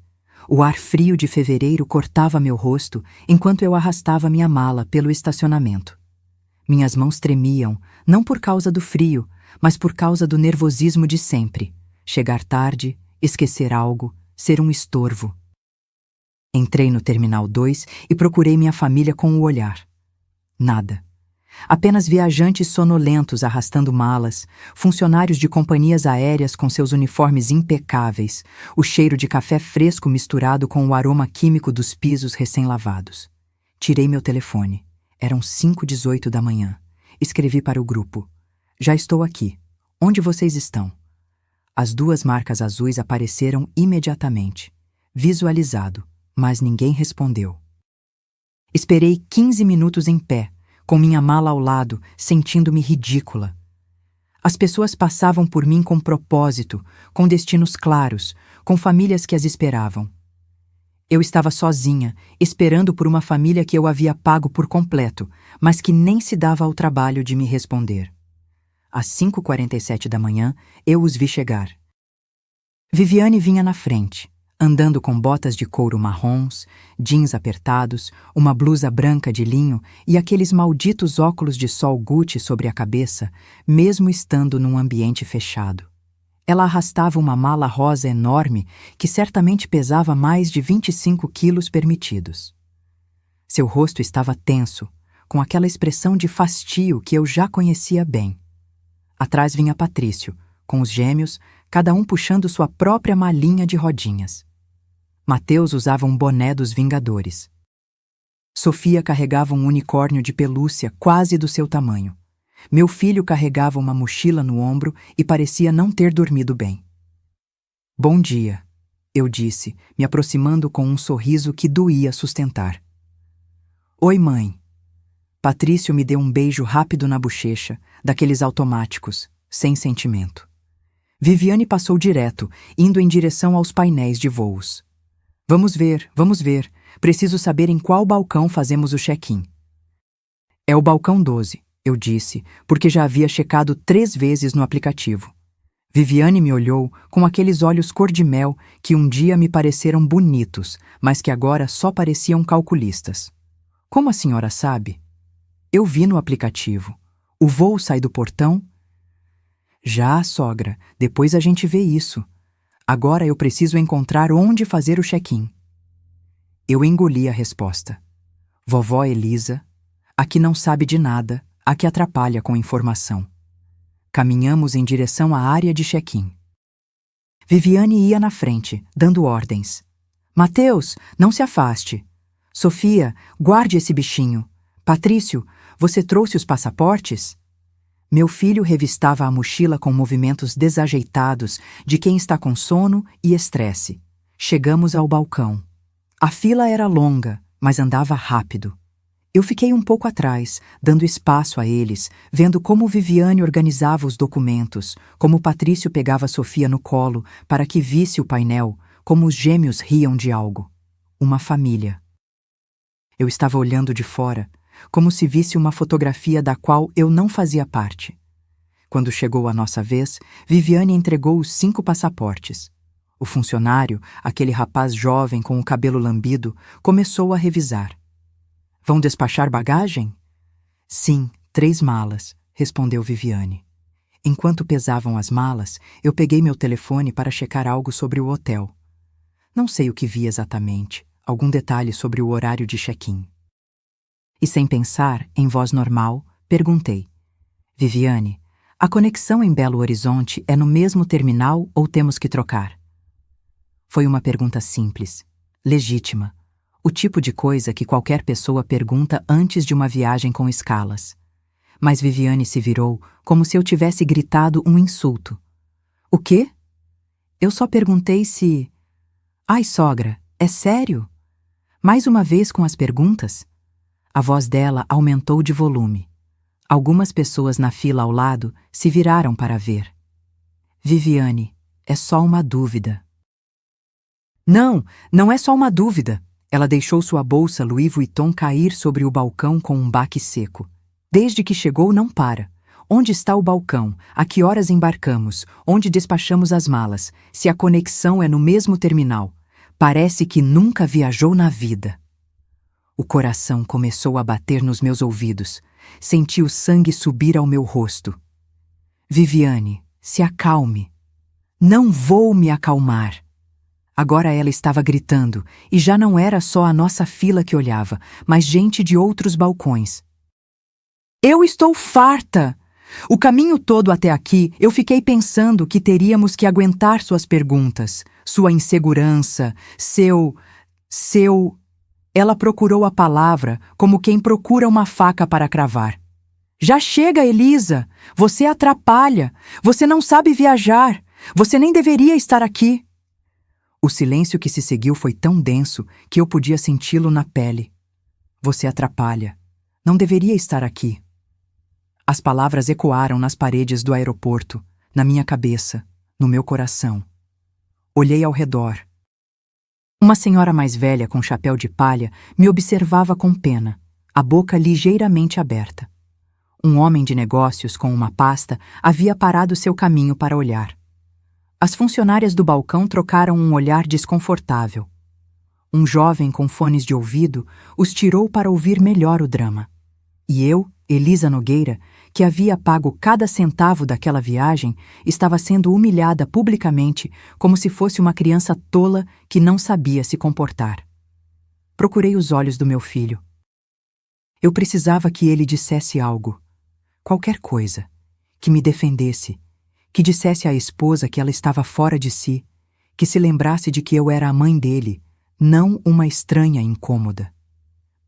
Speaker 1: O ar frio de fevereiro cortava meu rosto enquanto eu arrastava minha mala pelo estacionamento. Minhas mãos tremiam, não por causa do frio, mas por causa do nervosismo de sempre. Chegar tarde, esquecer algo, ser um estorvo. Entrei no Terminal 2 e procurei minha família com o olhar. Nada. Apenas viajantes sonolentos arrastando malas, funcionários de companhias aéreas com seus uniformes impecáveis, o cheiro de café fresco misturado com o aroma químico dos pisos recém-lavados. Tirei meu telefone. Eram 5h18 da manhã. Escrevi para o grupo. Já estou aqui. Onde vocês estão? As 2 marcas azuis apareceram imediatamente. Visualizado, mas ninguém respondeu. Esperei 15 minutos em pé, com minha mala ao lado, sentindo-me ridícula. As pessoas passavam por mim com propósito, com destinos claros, com famílias que as esperavam. Eu estava sozinha, esperando por uma família que eu havia pago por completo, mas que nem se dava ao trabalho de me responder. Às 5h47 da manhã, eu os vi chegar. Viviane vinha na frente, andando com botas de couro marrons, jeans apertados, uma blusa branca de linho e aqueles malditos óculos de sol Gucci sobre a cabeça, mesmo estando num ambiente fechado. Ela arrastava uma mala rosa enorme que certamente pesava mais de 25 quilos permitidos. Seu rosto estava tenso, com aquela expressão de fastio que eu já conhecia bem. Atrás vinha Patrício, com os gêmeos, cada um puxando sua própria malinha de rodinhas. Mateus usava um boné dos Vingadores. Sofia carregava um unicórnio de pelúcia quase do seu tamanho. Meu filho carregava uma mochila no ombro e parecia não ter dormido bem. "Bom dia", eu disse, me aproximando com um sorriso que doía sustentar. "Oi, mãe." Patrício me deu um beijo rápido na bochecha, daqueles automáticos, sem sentimento. Viviane passou direto, indo em direção aos painéis de voos. Vamos ver. Preciso saber em qual balcão fazemos o check-in." "É o balcão 12, eu disse, porque já havia checado 3 vezes no aplicativo. Viviane me olhou com aqueles olhos cor-de-mel que um dia me pareceram bonitos, mas que agora só pareciam calculistas. "Como a senhora sabe?" "Eu vi no aplicativo. O voo sai do portão?" "Já, sogra, depois a gente vê isso. Agora eu preciso encontrar onde fazer o check-in." Eu engoli a resposta. Vovó Elisa, a que não sabe de nada, a que atrapalha com informação. Caminhamos em direção à área de check-in. Viviane ia na frente, dando ordens. "Mateus, não se afaste. Sofia, guarde esse bichinho. Patrício, você trouxe os passaportes?" Meu filho revistava a mochila com movimentos desajeitados de quem está com sono e estresse. Chegamos ao balcão. A fila era longa, mas andava rápido. Eu fiquei um pouco atrás, dando espaço a eles, vendo como Viviane organizava os documentos, como Patrício pegava Sofia no colo para que visse o painel, como os gêmeos riam de algo. Uma família. Eu estava olhando de fora, como se visse uma fotografia da qual eu não fazia parte. Quando chegou a nossa vez, Viviane entregou os 5 passaportes. O funcionário, aquele rapaz jovem com o cabelo lambido, começou a revisar. "Vão despachar bagagem?" "Sim, 3 malas", respondeu Viviane. Enquanto pesavam as malas, eu peguei meu telefone para checar algo sobre o hotel. Não sei o que vi exatamente, algum detalhe sobre o horário de check-in. E sem pensar, em voz normal, perguntei: "Viviane, a conexão em Belo Horizonte é no mesmo terminal ou temos que trocar?" Foi uma pergunta simples, legítima, o tipo de coisa que qualquer pessoa pergunta antes de uma viagem com escalas. Mas Viviane se virou como se eu tivesse gritado um insulto. "O quê?" Eu só perguntei se... "Ai, sogra, é sério? Mais uma vez com as perguntas?" A voz dela aumentou de volume. Algumas pessoas na fila ao lado se viraram para ver. "Viviane, é só uma dúvida." Não é só uma dúvida." Ela deixou sua bolsa Louis Vuitton cair sobre o balcão com um baque seco. "Desde que chegou não para. Onde está o balcão? A que horas embarcamos? Onde despachamos as malas? Se a conexão é no mesmo terminal? Parece que nunca viajou na vida." O coração começou a bater nos meus ouvidos. Senti o sangue subir ao meu rosto. "Viviane, se acalme." "Não vou me acalmar." Agora ela estava gritando, e já não era só a nossa fila que olhava, mas gente de outros balcões. "Eu estou farta! O caminho todo até aqui eu fiquei pensando que teríamos que aguentar suas perguntas, sua insegurança, seu... Ela procurou a palavra como quem procura uma faca para cravar. "Já chega, Elisa! Você atrapalha! Você não sabe viajar! Você nem deveria estar aqui!" O silêncio que se seguiu foi tão denso que eu podia senti-lo na pele. "Você atrapalha. Não deveria estar aqui." As palavras ecoaram nas paredes do aeroporto, na minha cabeça, no meu coração. Olhei ao redor. Uma senhora mais velha com chapéu de palha me observava com pena, a boca ligeiramente aberta. Um homem de negócios com uma pasta havia parado seu caminho para olhar. As funcionárias do balcão trocaram um olhar desconfortável. Um jovem com fones de ouvido os tirou para ouvir melhor o drama. E eu, Elisa Nogueira, que havia pago cada centavo daquela viagem, estava sendo humilhada publicamente como se fosse uma criança tola que não sabia se comportar. Procurei os olhos do meu filho. Eu precisava que ele dissesse algo, qualquer coisa, que me defendesse, que dissesse à esposa que ela estava fora de si, que se lembrasse de que eu era a mãe dele, não uma estranha incômoda.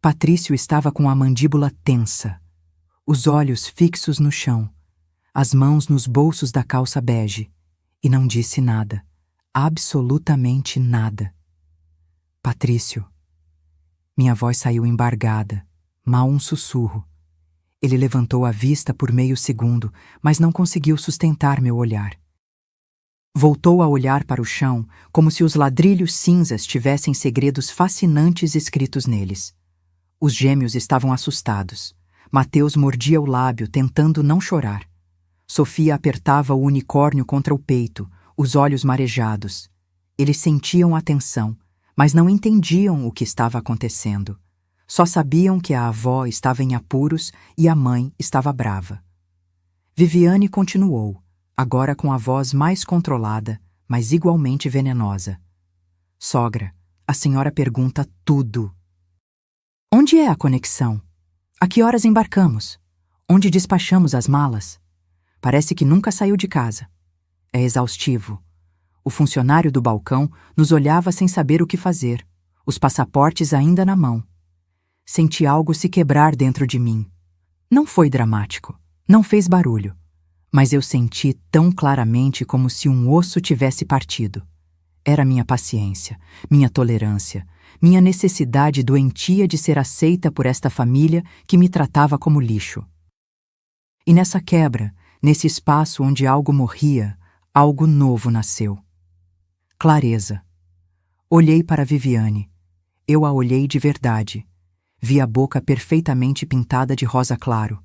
Speaker 1: Patrício estava com a mandíbula tensa, os olhos fixos no chão, as mãos nos bolsos da calça bege, e não disse nada, absolutamente nada. Patrício. Minha voz saiu embargada, mal um sussurro. Ele levantou a vista por meio segundo, mas não conseguiu sustentar meu olhar. Voltou a olhar para o chão, como se os ladrilhos cinzas tivessem segredos fascinantes escritos neles. Os gêmeos estavam assustados. Mateus mordia o lábio, tentando não chorar. Sofia apertava o unicórnio contra o peito, os olhos marejados. Eles sentiam a tensão, mas não entendiam o que estava acontecendo. Só sabiam que a avó estava em apuros e a mãe estava brava. Viviane continuou, agora com a voz mais controlada, mas igualmente venenosa. Sogra, a senhora pergunta tudo. Onde é a conexão? A que horas embarcamos? Onde despachamos as malas? Parece que nunca saiu de casa. É exaustivo. O funcionário do balcão nos olhava sem saber o que fazer, os passaportes ainda na mão. Senti algo se quebrar dentro de mim. Não foi dramático, não fez barulho, mas eu senti tão claramente como se um osso tivesse partido. Era minha paciência, minha tolerância, minha necessidade doentia de ser aceita por esta família que me tratava como lixo. E nessa quebra, nesse espaço onde algo morria, algo novo nasceu. Clareza. Olhei para Viviane. Eu a olhei de verdade. Vi a boca perfeitamente pintada de rosa claro,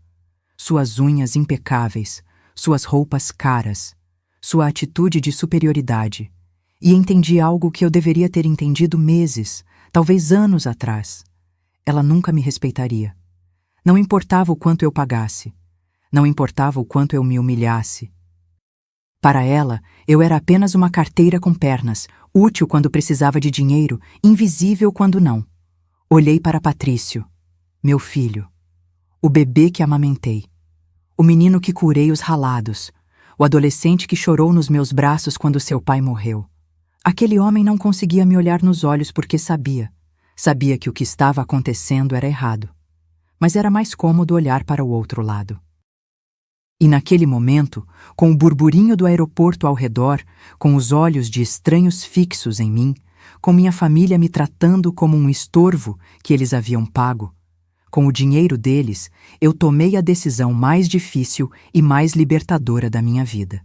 Speaker 1: suas unhas impecáveis, suas roupas caras, sua atitude de superioridade, e entendi algo que eu deveria ter entendido meses, talvez anos atrás. Ela nunca me respeitaria. Não importava o quanto eu pagasse, não importava o quanto eu me humilhasse. Para ela, eu era apenas uma carteira com pernas, útil quando precisava de dinheiro, invisível quando não. Olhei para Patrício, meu filho, o bebê que amamentei, o menino que curei os ralados, o adolescente que chorou nos meus braços quando seu pai morreu. Aquele homem não conseguia me olhar nos olhos porque sabia que o que estava acontecendo era errado, mas era mais cômodo olhar para o outro lado. E naquele momento, com o burburinho do aeroporto ao redor, com os olhos de estranhos fixos em mim, com minha família me tratando como um estorvo que eles haviam pago, com o dinheiro deles, eu tomei a decisão mais difícil e mais libertadora da minha vida.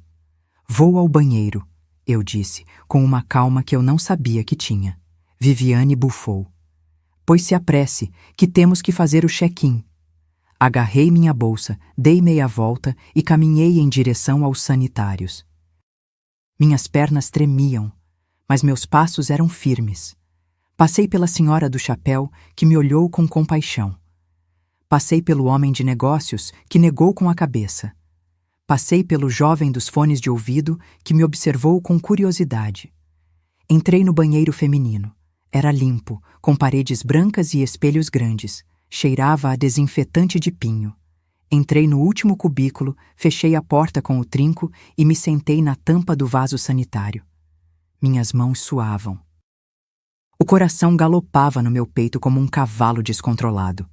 Speaker 1: Vou ao banheiro, eu disse, com uma calma que eu não sabia que tinha. Viviane bufou. Pois se apresse, que temos que fazer o check-in. Agarrei minha bolsa, dei meia volta e caminhei em direção aos sanitários. Minhas pernas tremiam, mas meus passos eram firmes. Passei pela senhora do chapéu, que me olhou com compaixão. Passei pelo homem de negócios, que negou com a cabeça. Passei pelo jovem dos fones de ouvido, que me observou com curiosidade. Entrei no banheiro feminino. Era limpo, com paredes brancas e espelhos grandes. Cheirava a desinfetante de pinho. Entrei no último cubículo, fechei a porta com o trinco e me sentei na tampa do vaso sanitário. Minhas mãos suavam. O coração galopava no meu peito como um cavalo descontrolado.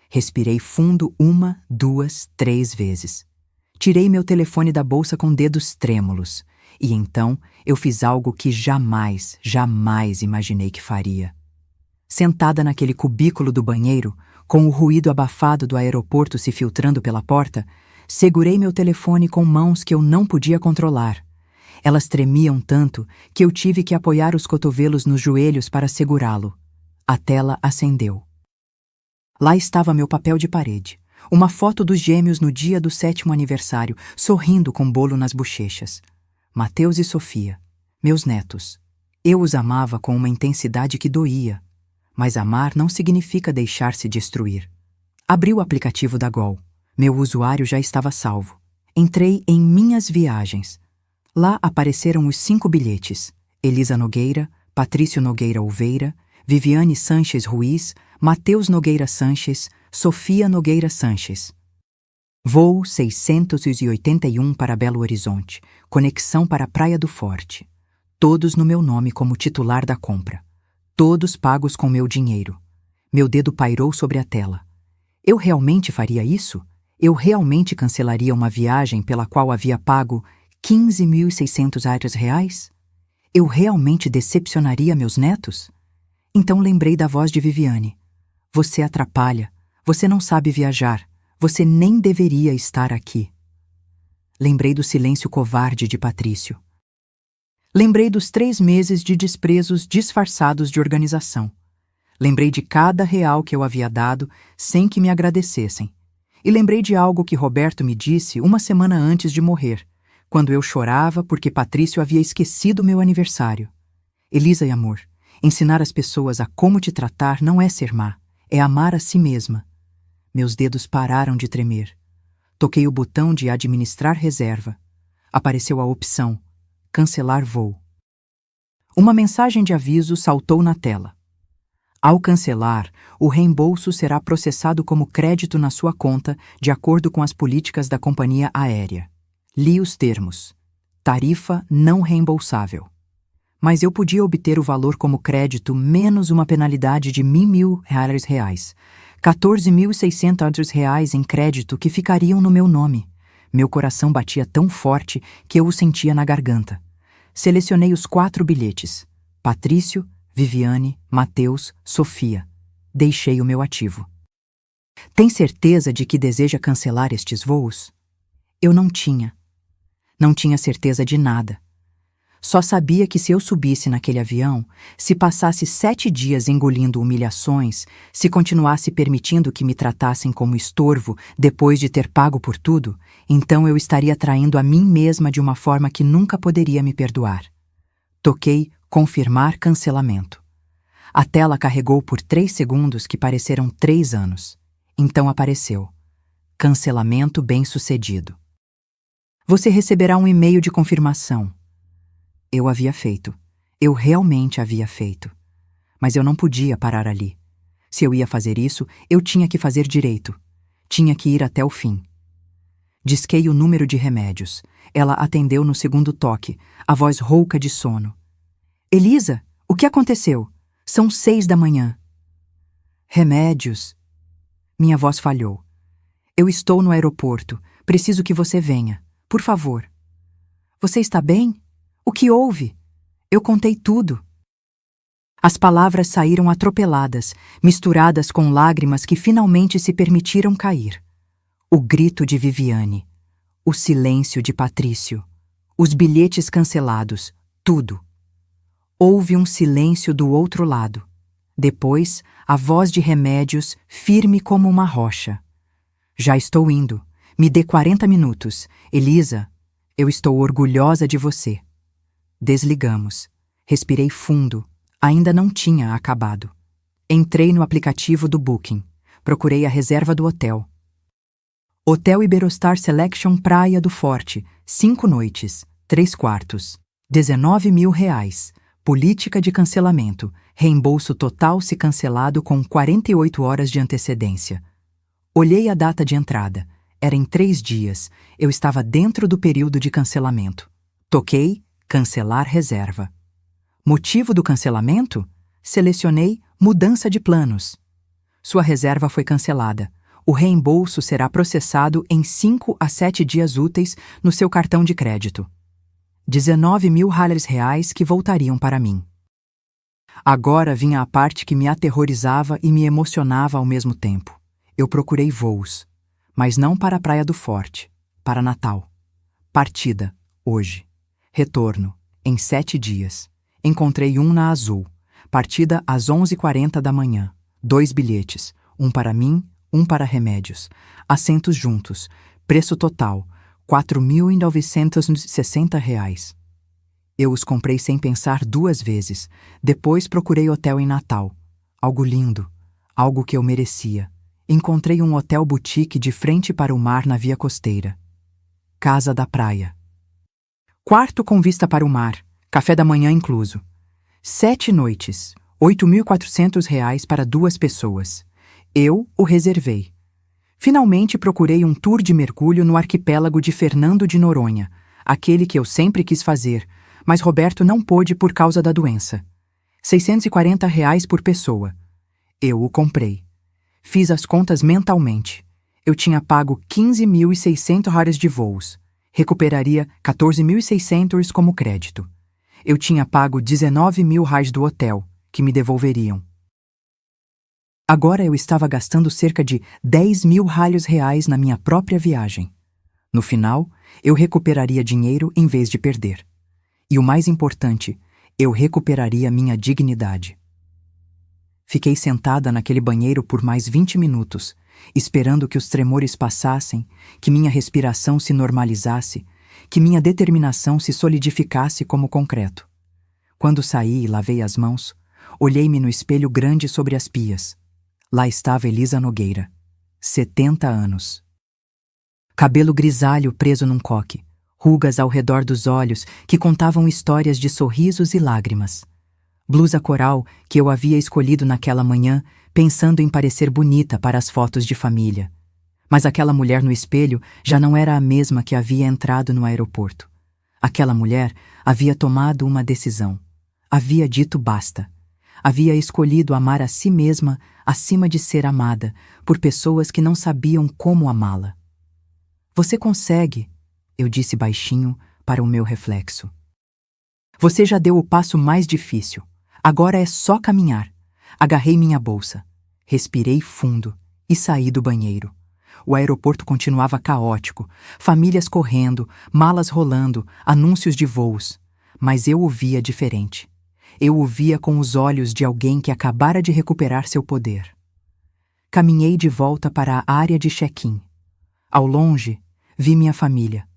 Speaker 1: Respirei fundo 1, 2, 3 vezes. Tirei meu telefone da bolsa com dedos trêmulos. E então eu fiz algo que jamais imaginei que faria. Sentada naquele cubículo do banheiro, com o ruído abafado do aeroporto se filtrando pela porta, segurei meu telefone com mãos que eu não podia controlar. Elas tremiam tanto que eu tive que apoiar os cotovelos nos joelhos para segurá-lo. A tela acendeu. Lá estava meu papel de parede, uma foto dos gêmeos no dia do 7º aniversário, sorrindo com bolo nas bochechas. Mateus e Sofia, meus netos. Eu os amava com uma intensidade que doía, mas amar não significa deixar-se destruir. Abri o aplicativo da Gol. Meu usuário já estava salvo. Entrei em Minhas Viagens. Lá apareceram os 5 bilhetes: Elisa Nogueira, Patrício Nogueira Olveira, Viviane Sanches Ruiz, Mateus Nogueira Sanches, Sofia Nogueira Sanches. Voo 681 para Belo Horizonte, conexão para Praia do Forte. Todos no meu nome como titular da compra. Todos pagos com meu dinheiro. Meu dedo pairou sobre a tela. Eu realmente faria isso? Eu realmente cancelaria uma viagem pela qual havia pago R$ 15.600? Eu realmente decepcionaria meus netos? Então lembrei da voz de Viviane. Você atrapalha. Você não sabe viajar. Você nem deveria estar aqui. Lembrei do silêncio covarde de Patrício. Lembrei dos 3 meses de desprezos disfarçados de organização. Lembrei de cada real que eu havia dado sem que me agradecessem. E lembrei de algo que Roberto me disse uma semana antes de morrer, quando eu chorava porque Patrício havia esquecido meu aniversário. Elisa e amor, ensinar as pessoas a como te tratar não é ser má, é amar a si mesma. Meus dedos pararam de tremer. Toquei o botão de administrar reserva. Apareceu a opção cancelar voo. Uma mensagem de aviso saltou na tela. Ao cancelar, o reembolso será processado como crédito na sua conta de acordo com as políticas da companhia aérea. Li os termos. Tarifa não reembolsável. Mas eu podia obter o valor como crédito menos uma penalidade de R$ 1.000, R$ 14.600 em crédito que ficariam no meu nome. Meu coração batia tão forte que eu o sentia na garganta. Selecionei os 4 bilhetes: Patrício, Viviane, Mateus, Sofia. Deixei o meu ativo. Tem certeza de que deseja cancelar estes voos? Eu não tinha. Não tinha certeza de nada. Só sabia que se eu subisse naquele avião, se passasse 7 dias engolindo humilhações, se continuasse permitindo que me tratassem como estorvo depois de ter pago por tudo, então eu estaria traindo a mim mesma de uma forma que nunca poderia me perdoar. Toquei confirmar cancelamento. A tela carregou por 3 segundos que pareceram 3 anos. Então apareceu: cancelamento bem-sucedido. Você receberá um e-mail de confirmação. Eu havia feito. Eu realmente havia feito. Mas eu não podia parar ali. Se eu ia fazer isso, eu tinha que fazer direito. Tinha que ir até o fim. Disquei o número de remédios. Ela atendeu no segundo toque, a voz rouca de sono. Elisa, o que aconteceu? São 6 da manhã. Remédios. Minha voz falhou. Eu estou no aeroporto. Preciso que você venha. Por favor. Você está bem? O que houve? Eu contei tudo. As palavras saíram atropeladas, misturadas com lágrimas que finalmente se permitiram cair. O grito de Viviane. O silêncio de Patrício. Os bilhetes cancelados. Tudo. Houve um silêncio do outro lado. Depois, a voz de remédios, firme como uma rocha. Já estou indo. Me dê 40 minutos. Elisa, eu estou orgulhosa de você. Desligamos. Respirei fundo. Ainda não tinha acabado. Entrei no aplicativo do Booking. Procurei a reserva do hotel. Hotel Iberostar Selection Praia do Forte. 5 noites. 3 quartos. R$ 19.000. Política de cancelamento. Reembolso total se cancelado com 48 horas de antecedência. Olhei a data de entrada. Era em 3 dias. Eu estava dentro do período de cancelamento. Toquei cancelar reserva. Motivo do cancelamento? Selecionei mudança de planos. Sua reserva foi cancelada. O reembolso será processado em 5 a 7 dias úteis no seu cartão de crédito. R$ 19.000 que voltariam para mim. Agora vinha a parte que me aterrorizava e me emocionava ao mesmo tempo. Eu procurei voos, mas não para a Praia do Forte, para Natal. Partida, hoje. Retorno, em 7 dias. Encontrei um na Azul. Partida às 11h40 da manhã. 2 bilhetes, um para mim, um para remédios. Assentos juntos. Preço total, R$ 4.960. Eu os comprei sem pensar 2 vezes. Depois procurei hotel em Natal. Algo lindo. Algo que eu merecia. Encontrei um hotel boutique de frente para o mar na via costeira. Casa da praia. Quarto com vista para o mar, café da manhã incluso. 7 noites, R$ 8.400 para 2 pessoas. Eu o reservei. Finalmente procurei um tour de mergulho no arquipélago de Fernando de Noronha, aquele que eu sempre quis fazer, mas Roberto não pôde por causa da doença. R$ 640 por pessoa. Eu o comprei. Fiz as contas mentalmente. Eu tinha pago R$ 15.600 de voos. Recuperaria R$ 14.600 como crédito. Eu tinha pago R$ 19.000 do hotel, que me devolveriam. Agora eu estava gastando cerca de R$ 10.000 na minha própria viagem. No final, eu recuperaria dinheiro em vez de perder. E o mais importante, eu recuperaria minha dignidade. Fiquei sentada naquele banheiro por mais 20 minutos, esperando que os tremores passassem, que minha respiração se normalizasse, que minha determinação se solidificasse como concreto. Quando saí e lavei as mãos, olhei-me no espelho grande sobre as pias. Lá estava Elisa Nogueira, 70 anos. Cabelo grisalho preso num coque, rugas ao redor dos olhos que contavam histórias de sorrisos e lágrimas. Blusa coral que eu havia escolhido naquela manhã, pensando em parecer bonita para as fotos de família. Mas aquela mulher no espelho já não era a mesma que havia entrado no aeroporto. Aquela mulher havia tomado uma decisão. Havia dito basta. Havia escolhido amar a si mesma acima de ser amada por pessoas que não sabiam como amá-la. Você consegue, eu disse baixinho para o meu reflexo. Você já deu o passo mais difícil. Agora é só caminhar. Agarrei minha bolsa. Respirei fundo e saí do banheiro. O aeroporto continuava caótico, famílias correndo, malas rolando, anúncios de voos. Mas eu o via diferente. Eu o via com os olhos de alguém que acabara de recuperar seu poder. Caminhei de volta para a área de check-in. Ao longe, vi minha família.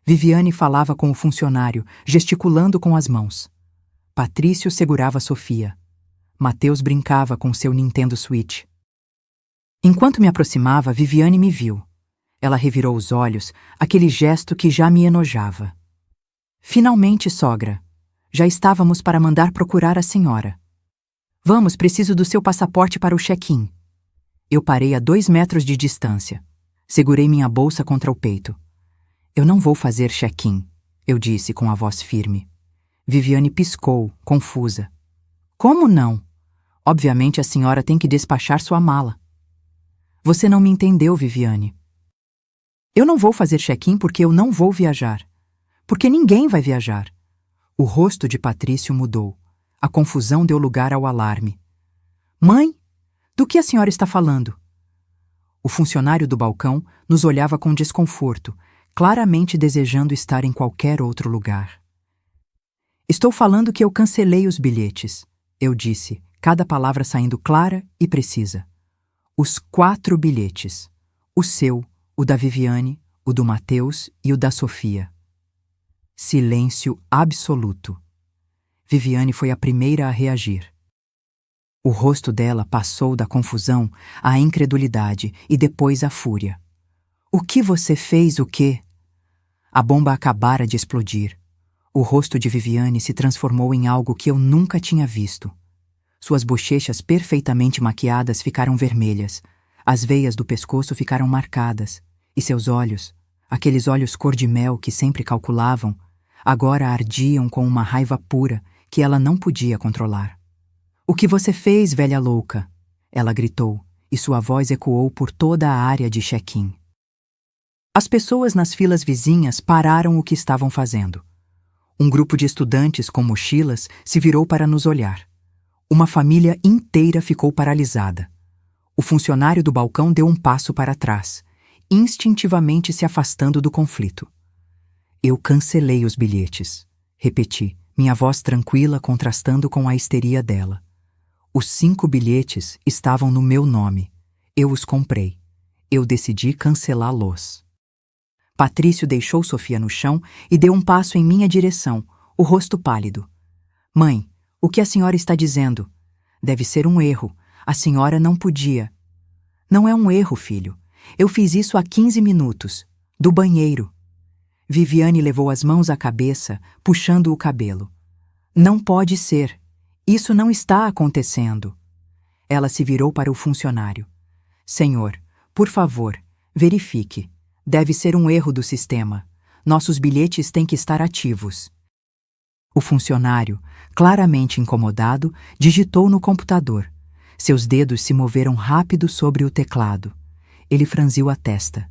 Speaker 1: Viviane falava com o funcionário, gesticulando com as mãos. Patrício segurava Sofia. Mateus brincava com seu Nintendo Switch. Enquanto me aproximava, Viviane me viu. Ela revirou os olhos, aquele gesto que já me enojava. Finalmente, sogra. Já estávamos para mandar procurar a senhora. Vamos, preciso do seu passaporte para o check-in. Eu parei a 2 metros de distância. Segurei minha bolsa contra o peito. Eu não vou fazer check-in, eu disse com a voz firme. Viviane piscou, confusa. Como não? Obviamente a senhora tem que despachar sua mala. Você não me entendeu, Viviane. Eu não vou fazer check-in porque eu não vou viajar. Porque ninguém vai viajar. O rosto de Patrício mudou. A confusão deu lugar ao alarme. Mãe, do que a senhora está falando? O funcionário do balcão nos olhava com desconforto, claramente desejando estar em qualquer outro lugar. Estou falando que eu cancelei os bilhetes, eu disse, cada palavra saindo clara e precisa. Os 4 bilhetes. O seu, o da Viviane, o do Mateus e o da Sofia. Silêncio absoluto. Viviane foi a primeira a reagir. O rosto dela passou da confusão à incredulidade e depois à fúria. O que você fez, o quê? A bomba acabara de explodir. O rosto de Viviane se transformou em algo que eu nunca tinha visto. Suas bochechas perfeitamente maquiadas ficaram vermelhas, as veias do pescoço ficaram marcadas, e seus olhos, aqueles olhos cor-de-mel que sempre calculavam, agora ardiam com uma raiva pura que ela não podia controlar. O que você fez, velha louca? Ela gritou, e sua voz ecoou por toda a área de check-in. As pessoas nas filas vizinhas pararam o que estavam fazendo. Um grupo de estudantes com mochilas se virou para nos olhar. Uma família inteira ficou paralisada. O funcionário do balcão deu um passo para trás, instintivamente se afastando do conflito. Eu cancelei os bilhetes, repeti, minha voz tranquila contrastando com a histeria dela. Os 5 bilhetes estavam no meu nome. Eu os comprei. Eu decidi cancelá-los. Patrício deixou Sofia no chão e deu um passo em minha direção, o rosto pálido. Mãe, o que a senhora está dizendo? Deve ser um erro. A senhora não podia. Não é um erro, filho. Eu fiz isso há 15 minutos. Do banheiro. Viviane levou as mãos à cabeça, puxando o cabelo. Não pode ser. Isso não está acontecendo. Ela se virou para o funcionário. Senhor, por favor, verifique. Deve ser um erro do sistema. Nossos bilhetes têm que estar ativos. O funcionário, claramente incomodado, digitou no computador. Seus dedos se moveram rápido sobre o teclado. Ele franziu a testa.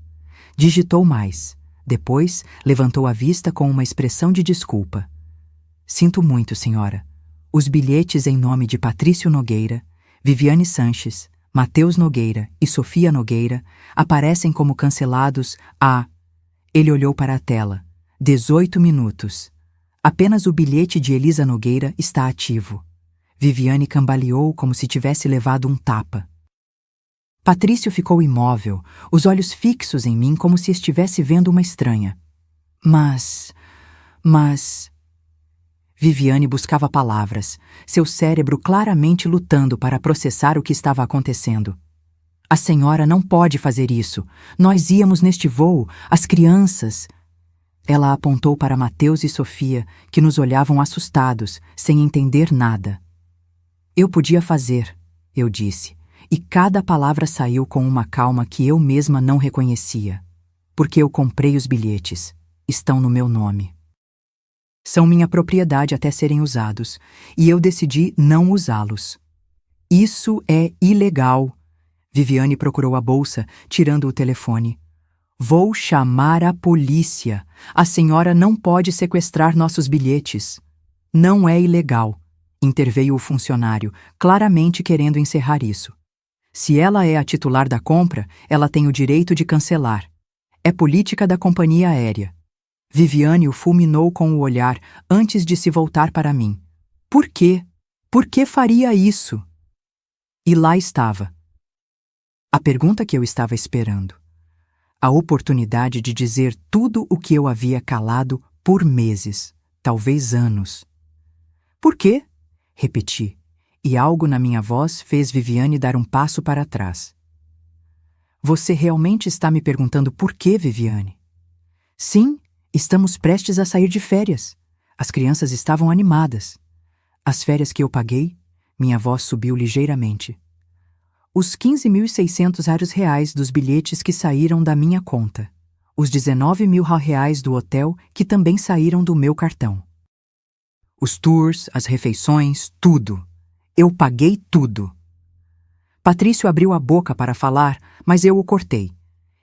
Speaker 1: Digitou mais. Depois, levantou a vista com uma expressão de desculpa. Sinto muito, senhora. Os bilhetes em nome de Patrício Nogueira, Viviane Sanches, Matheus Nogueira e Sofia Nogueira aparecem como cancelados há... Ele olhou para a tela. 18 minutos. Apenas o bilhete de Elisa Nogueira está ativo. Viviane cambaleou como se tivesse levado um tapa. Patrício ficou imóvel, os olhos fixos em mim como se estivesse vendo uma estranha. Mas... Viviane buscava palavras, seu cérebro claramente lutando para processar o que estava acontecendo. A senhora não pode fazer isso. Nós íamos neste voo, as crianças... Ela apontou para Matheus e Sofia, que nos olhavam assustados, sem entender nada. Eu podia fazer, eu disse, e cada palavra saiu com uma calma que eu mesma não reconhecia. Porque eu comprei os bilhetes. Estão no meu nome. São minha propriedade até serem usados, e eu decidi não usá-los. Isso é ilegal. Viviane procurou a bolsa, tirando o telefone. Vou chamar a polícia. A senhora não pode sequestrar nossos bilhetes. Não é ilegal, interveio o funcionário, claramente querendo encerrar isso. Se ela é a titular da compra, ela tem o direito de cancelar. É política da companhia aérea. Viviane o fulminou com o olhar antes de se voltar para mim. Por quê? Por que faria isso? E lá estava. A pergunta que eu estava esperando. A oportunidade de dizer tudo o que eu havia calado por meses, talvez anos. Por quê? Repeti, e algo na minha voz fez Viviane dar um passo para trás. Você realmente está me perguntando por quê, Viviane? Sim, estamos prestes a sair de férias. As crianças estavam animadas. As férias que eu paguei, minha voz subiu ligeiramente. Os R$ 15.600 dos bilhetes que saíram da minha conta. Os R$ 19.000 do hotel que também saíram do meu cartão. Os tours, as refeições, tudo. Eu paguei tudo. Patrício abriu a boca para falar, mas eu o cortei.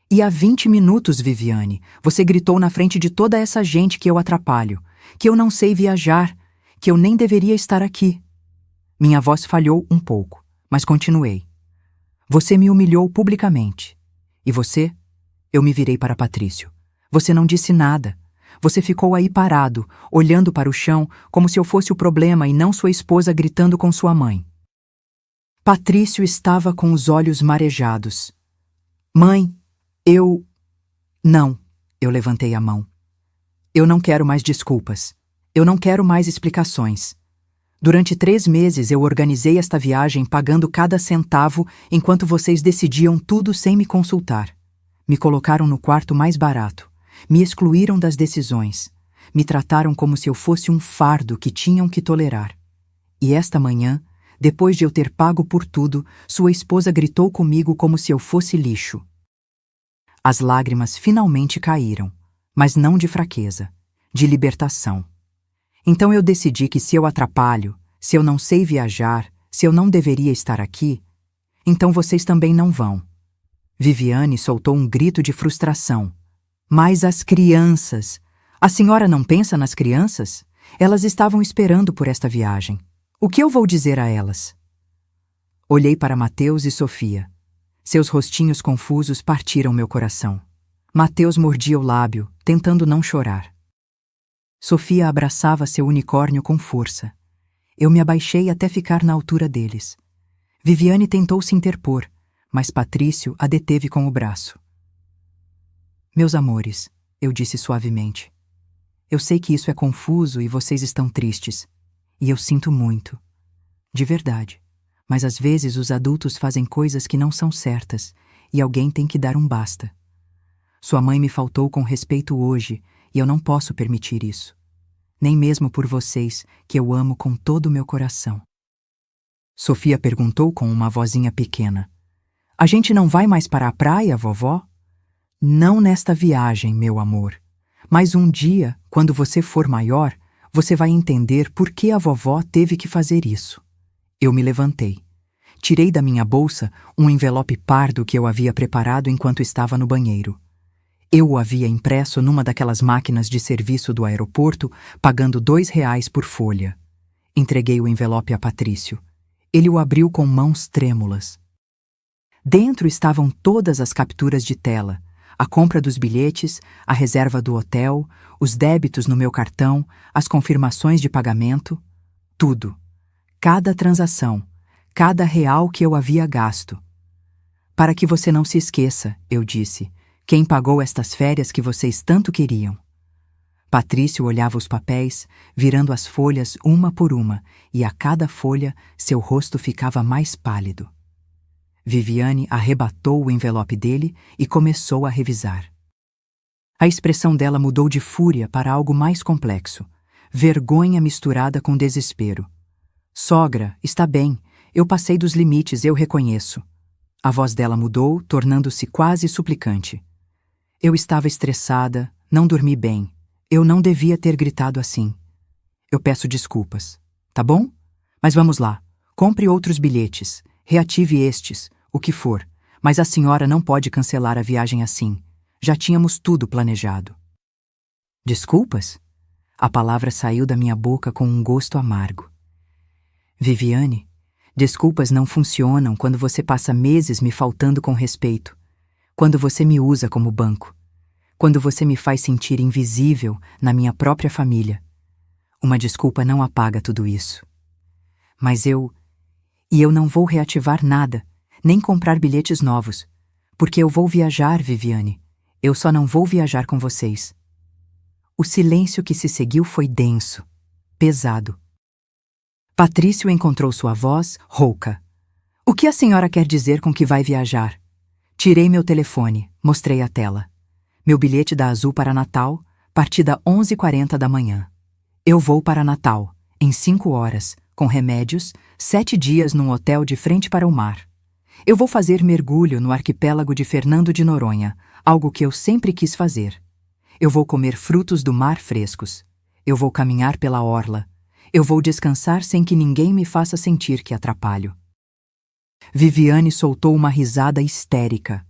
Speaker 1: E há 20 minutos, Viviane, você gritou na frente de toda essa gente que eu atrapalho, que eu não sei viajar, que eu nem deveria estar aqui. Minha voz falhou um pouco, mas continuei. Você me humilhou publicamente. E você? Eu me virei para Patrício. Você não disse nada. Você ficou aí parado, olhando para o chão, como se eu fosse o problema e não sua esposa gritando com sua mãe. Patrício estava com os olhos marejados. Mãe, eu... Não, eu levantei a mão. Eu não quero mais desculpas. Eu não quero mais explicações. Durante 3 meses eu organizei esta viagem pagando cada centavo enquanto vocês decidiam tudo sem me consultar. Me colocaram no quarto mais barato. Me excluíram das decisões. Me trataram como se eu fosse um fardo que tinham que tolerar. E esta manhã, depois de eu ter pago por tudo, sua esposa gritou comigo como se eu fosse lixo. As lágrimas finalmente caíram, mas não de fraqueza, de libertação. Então eu decidi que se eu atrapalho, se eu não sei viajar, se eu não deveria estar aqui, então vocês também não vão. Viviane soltou um grito de frustração. Mas as crianças... A senhora não pensa nas crianças? Elas estavam esperando por esta viagem. O que eu vou dizer a elas? Olhei para Matheus e Sofia. Seus rostinhos confusos partiram meu coração. Matheus mordia o lábio, tentando não chorar. Sofia abraçava seu unicórnio com força. Eu me abaixei até ficar na altura deles. Viviane tentou se interpor, mas Patrício a deteve com o braço. Meus amores, eu disse suavemente. Eu sei que isso é confuso e vocês estão tristes. E eu sinto muito. De verdade. Mas às vezes os adultos fazem coisas que não são certas e alguém tem que dar um basta. Sua mãe me faltou com respeito hoje e eu não posso permitir isso. Nem mesmo por vocês, que eu amo com todo o meu coração. Sofia perguntou com uma vozinha pequena. A gente não vai mais para a praia, vovó? Não nesta viagem, meu amor. Mas um dia, quando você for maior, você vai entender por que a vovó teve que fazer isso. Eu me levantei. Tirei da minha bolsa um envelope pardo que eu havia preparado enquanto estava no banheiro. Eu o havia impresso numa daquelas máquinas de serviço do aeroporto, pagando R$ 2 por folha. Entreguei o envelope a Patrício. Ele o abriu com mãos trêmulas. Dentro estavam todas as capturas de tela, a compra dos bilhetes, a reserva do hotel, os débitos no meu cartão, as confirmações de pagamento, tudo. Cada transação, cada real que eu havia gasto. Para que você não se esqueça, eu disse, quem pagou estas férias que vocês tanto queriam. Patrício olhava os papéis, virando as folhas uma por uma, e a cada folha seu rosto ficava mais pálido. Viviane arrebatou o envelope dele e começou a revisar. A expressão dela mudou de fúria para algo mais complexo, vergonha misturada com desespero. Sogra, está bem, eu passei dos limites, eu reconheço. A voz dela mudou, tornando-se quase suplicante. Eu estava estressada, não dormi bem. Eu não devia ter gritado assim. Eu peço desculpas, tá bom? Mas vamos lá, compre outros bilhetes, reative estes, o que for, mas a senhora não pode cancelar a viagem assim. Já tínhamos tudo planejado. Desculpas? A palavra saiu da minha boca com um gosto amargo. Viviane, desculpas não funcionam quando você passa meses me faltando com respeito, quando você me usa como banco, quando você me faz sentir invisível na minha própria família. Uma desculpa não apaga tudo isso. Mas eu não vou reativar nada, nem comprar bilhetes novos, porque eu vou viajar, Viviane. Eu só não vou viajar com vocês. O silêncio que se seguiu foi denso, pesado. Patrício encontrou sua voz rouca. O que a senhora quer dizer com que vai viajar? Tirei meu telefone, mostrei a tela. Meu bilhete da Azul para Natal, partida 11h40 da manhã. Eu vou para Natal, em 5 horas, com remédios, 7 dias num hotel de frente para o mar. Eu vou fazer mergulho no arquipélago de Fernando de Noronha, algo que eu sempre quis fazer. Eu vou comer frutos do mar frescos. Eu vou caminhar pela orla. Eu vou descansar sem que ninguém me faça sentir que atrapalho. Viviane soltou uma risada histérica.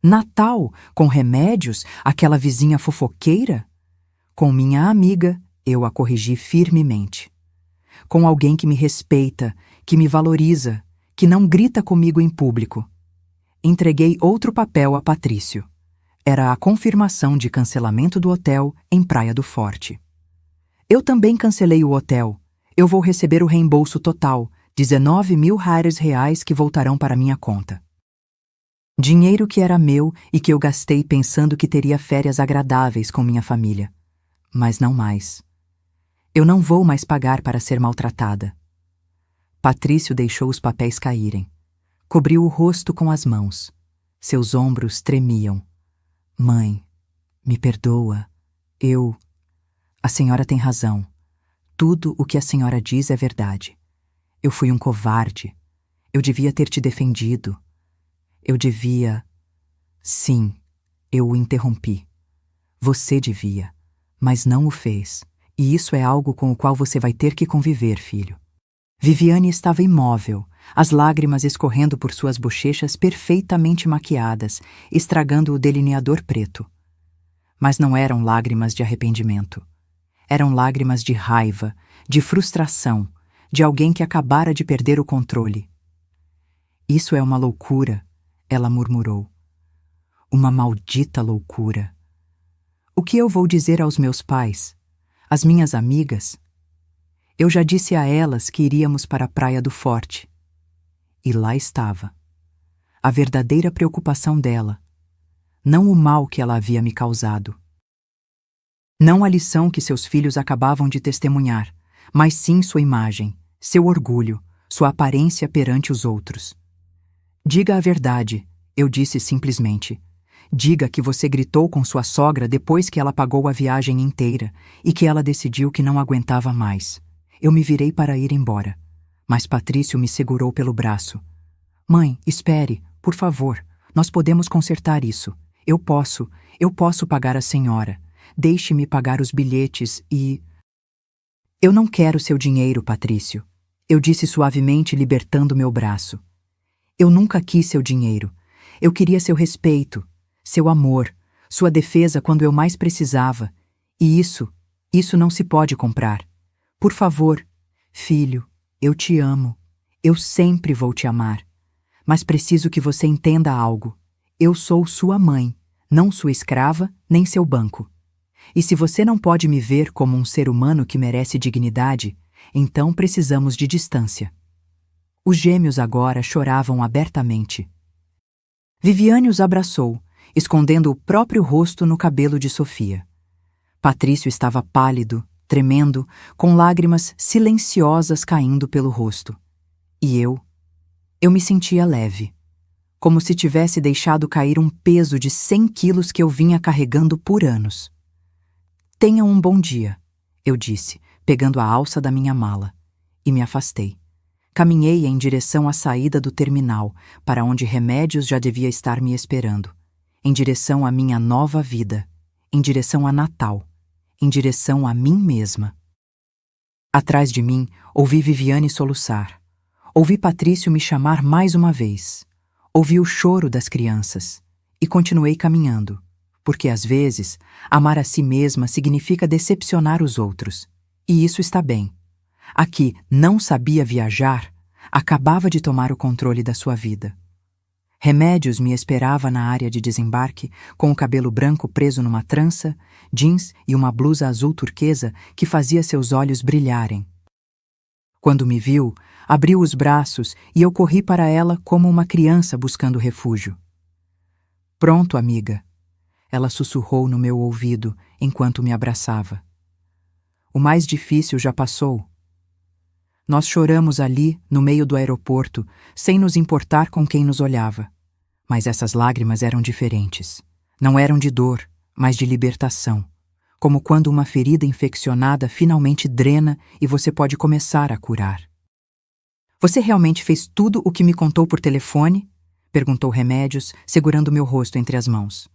Speaker 1: Natal, com remédios, aquela vizinha fofoqueira? Com minha amiga, eu a corrigi firmemente. Com alguém que me respeita, que me valoriza, que não grita comigo em público. Entreguei outro papel a Patrício. Era a confirmação de cancelamento do hotel em Praia do Forte. Eu também cancelei o hotel. Eu vou receber o reembolso total, R$ 19.000 que voltarão para minha conta. Dinheiro que era meu e que eu gastei pensando que teria férias agradáveis com minha família. Mas não mais. Eu não vou mais pagar para ser maltratada. Patrício deixou os papéis caírem. Cobriu o rosto com as mãos. Seus ombros tremiam. Mãe, me perdoa. A senhora tem razão. Tudo o que a senhora diz é verdade. Eu fui um covarde. Eu devia ter te defendido. Sim, eu o interrompi. Você devia, mas não o fez. E isso é algo com o qual você vai ter que conviver, filho. Viviane estava imóvel, as lágrimas escorrendo por suas bochechas perfeitamente maquiadas, estragando o delineador preto. Mas não eram lágrimas de arrependimento. Eram lágrimas de raiva, de frustração, de alguém que acabara de perder o controle. Isso é uma loucura, ela murmurou. Uma maldita loucura. O que eu vou dizer aos meus pais, às minhas amigas? Eu já disse a elas que iríamos para a Praia do Forte. E lá estava. A verdadeira preocupação dela. Não o mal que ela havia me causado. Não a lição que seus filhos acabavam de testemunhar, mas sim sua imagem, seu orgulho, sua aparência perante os outros. Diga a verdade, eu disse simplesmente. Diga que você gritou com sua sogra depois que ela pagou a viagem inteira e que ela decidiu que não aguentava mais. Eu me virei para ir embora, mas Patrício me segurou pelo braço. Mãe, espere, por favor, nós podemos consertar isso. Eu posso pagar a senhora. Deixe-me pagar os bilhetes e... Eu não quero seu dinheiro, Patrício, eu disse suavemente, libertando meu braço. Eu nunca quis seu dinheiro. Eu queria seu respeito, seu amor, sua defesa quando eu mais precisava. E isso não se pode comprar. Por favor, filho, eu te amo. Eu sempre vou te amar. Mas preciso que você entenda algo. Eu sou sua mãe, não sua escrava, nem seu banco. E se você não pode me ver como um ser humano que merece dignidade, então precisamos de distância. Os gêmeos agora choravam abertamente. Viviane os abraçou, escondendo o próprio rosto no cabelo de Sofia. Patrício estava pálido, tremendo, com lágrimas silenciosas caindo pelo rosto. E eu me sentia leve, como se tivesse deixado cair um peso de 100 quilos que eu vinha carregando por anos. Tenha um bom dia, eu disse, pegando a alça da minha mala, e me afastei. Caminhei em direção à saída do terminal, para onde Remédios já devia estar me esperando, em direção à minha nova vida, em direção a Natal, em direção a mim mesma. Atrás de mim, ouvi Viviane soluçar. Ouvi Patrício me chamar mais uma vez. Ouvi o choro das crianças. E continuei caminhando, porque às vezes, amar a si mesma significa decepcionar os outros. E isso está bem. A que não sabia viajar, acabava de tomar o controle da sua vida. Remédios me esperava na área de desembarque, com o cabelo branco preso numa trança, jeans e uma blusa azul turquesa que fazia seus olhos brilharem. Quando me viu, abriu os braços e eu corri para ela como uma criança buscando refúgio. Pronto, amiga, ela sussurrou no meu ouvido enquanto me abraçava. O mais difícil já passou. Nós choramos ali, no meio do aeroporto, sem nos importar com quem nos olhava. Mas essas lágrimas eram diferentes. Não eram de dor, mas de libertação. Como quando uma ferida infeccionada finalmente drena e você pode começar a curar. Você realmente fez tudo o que me contou por telefone? Perguntou Remédios, segurando meu rosto entre as mãos.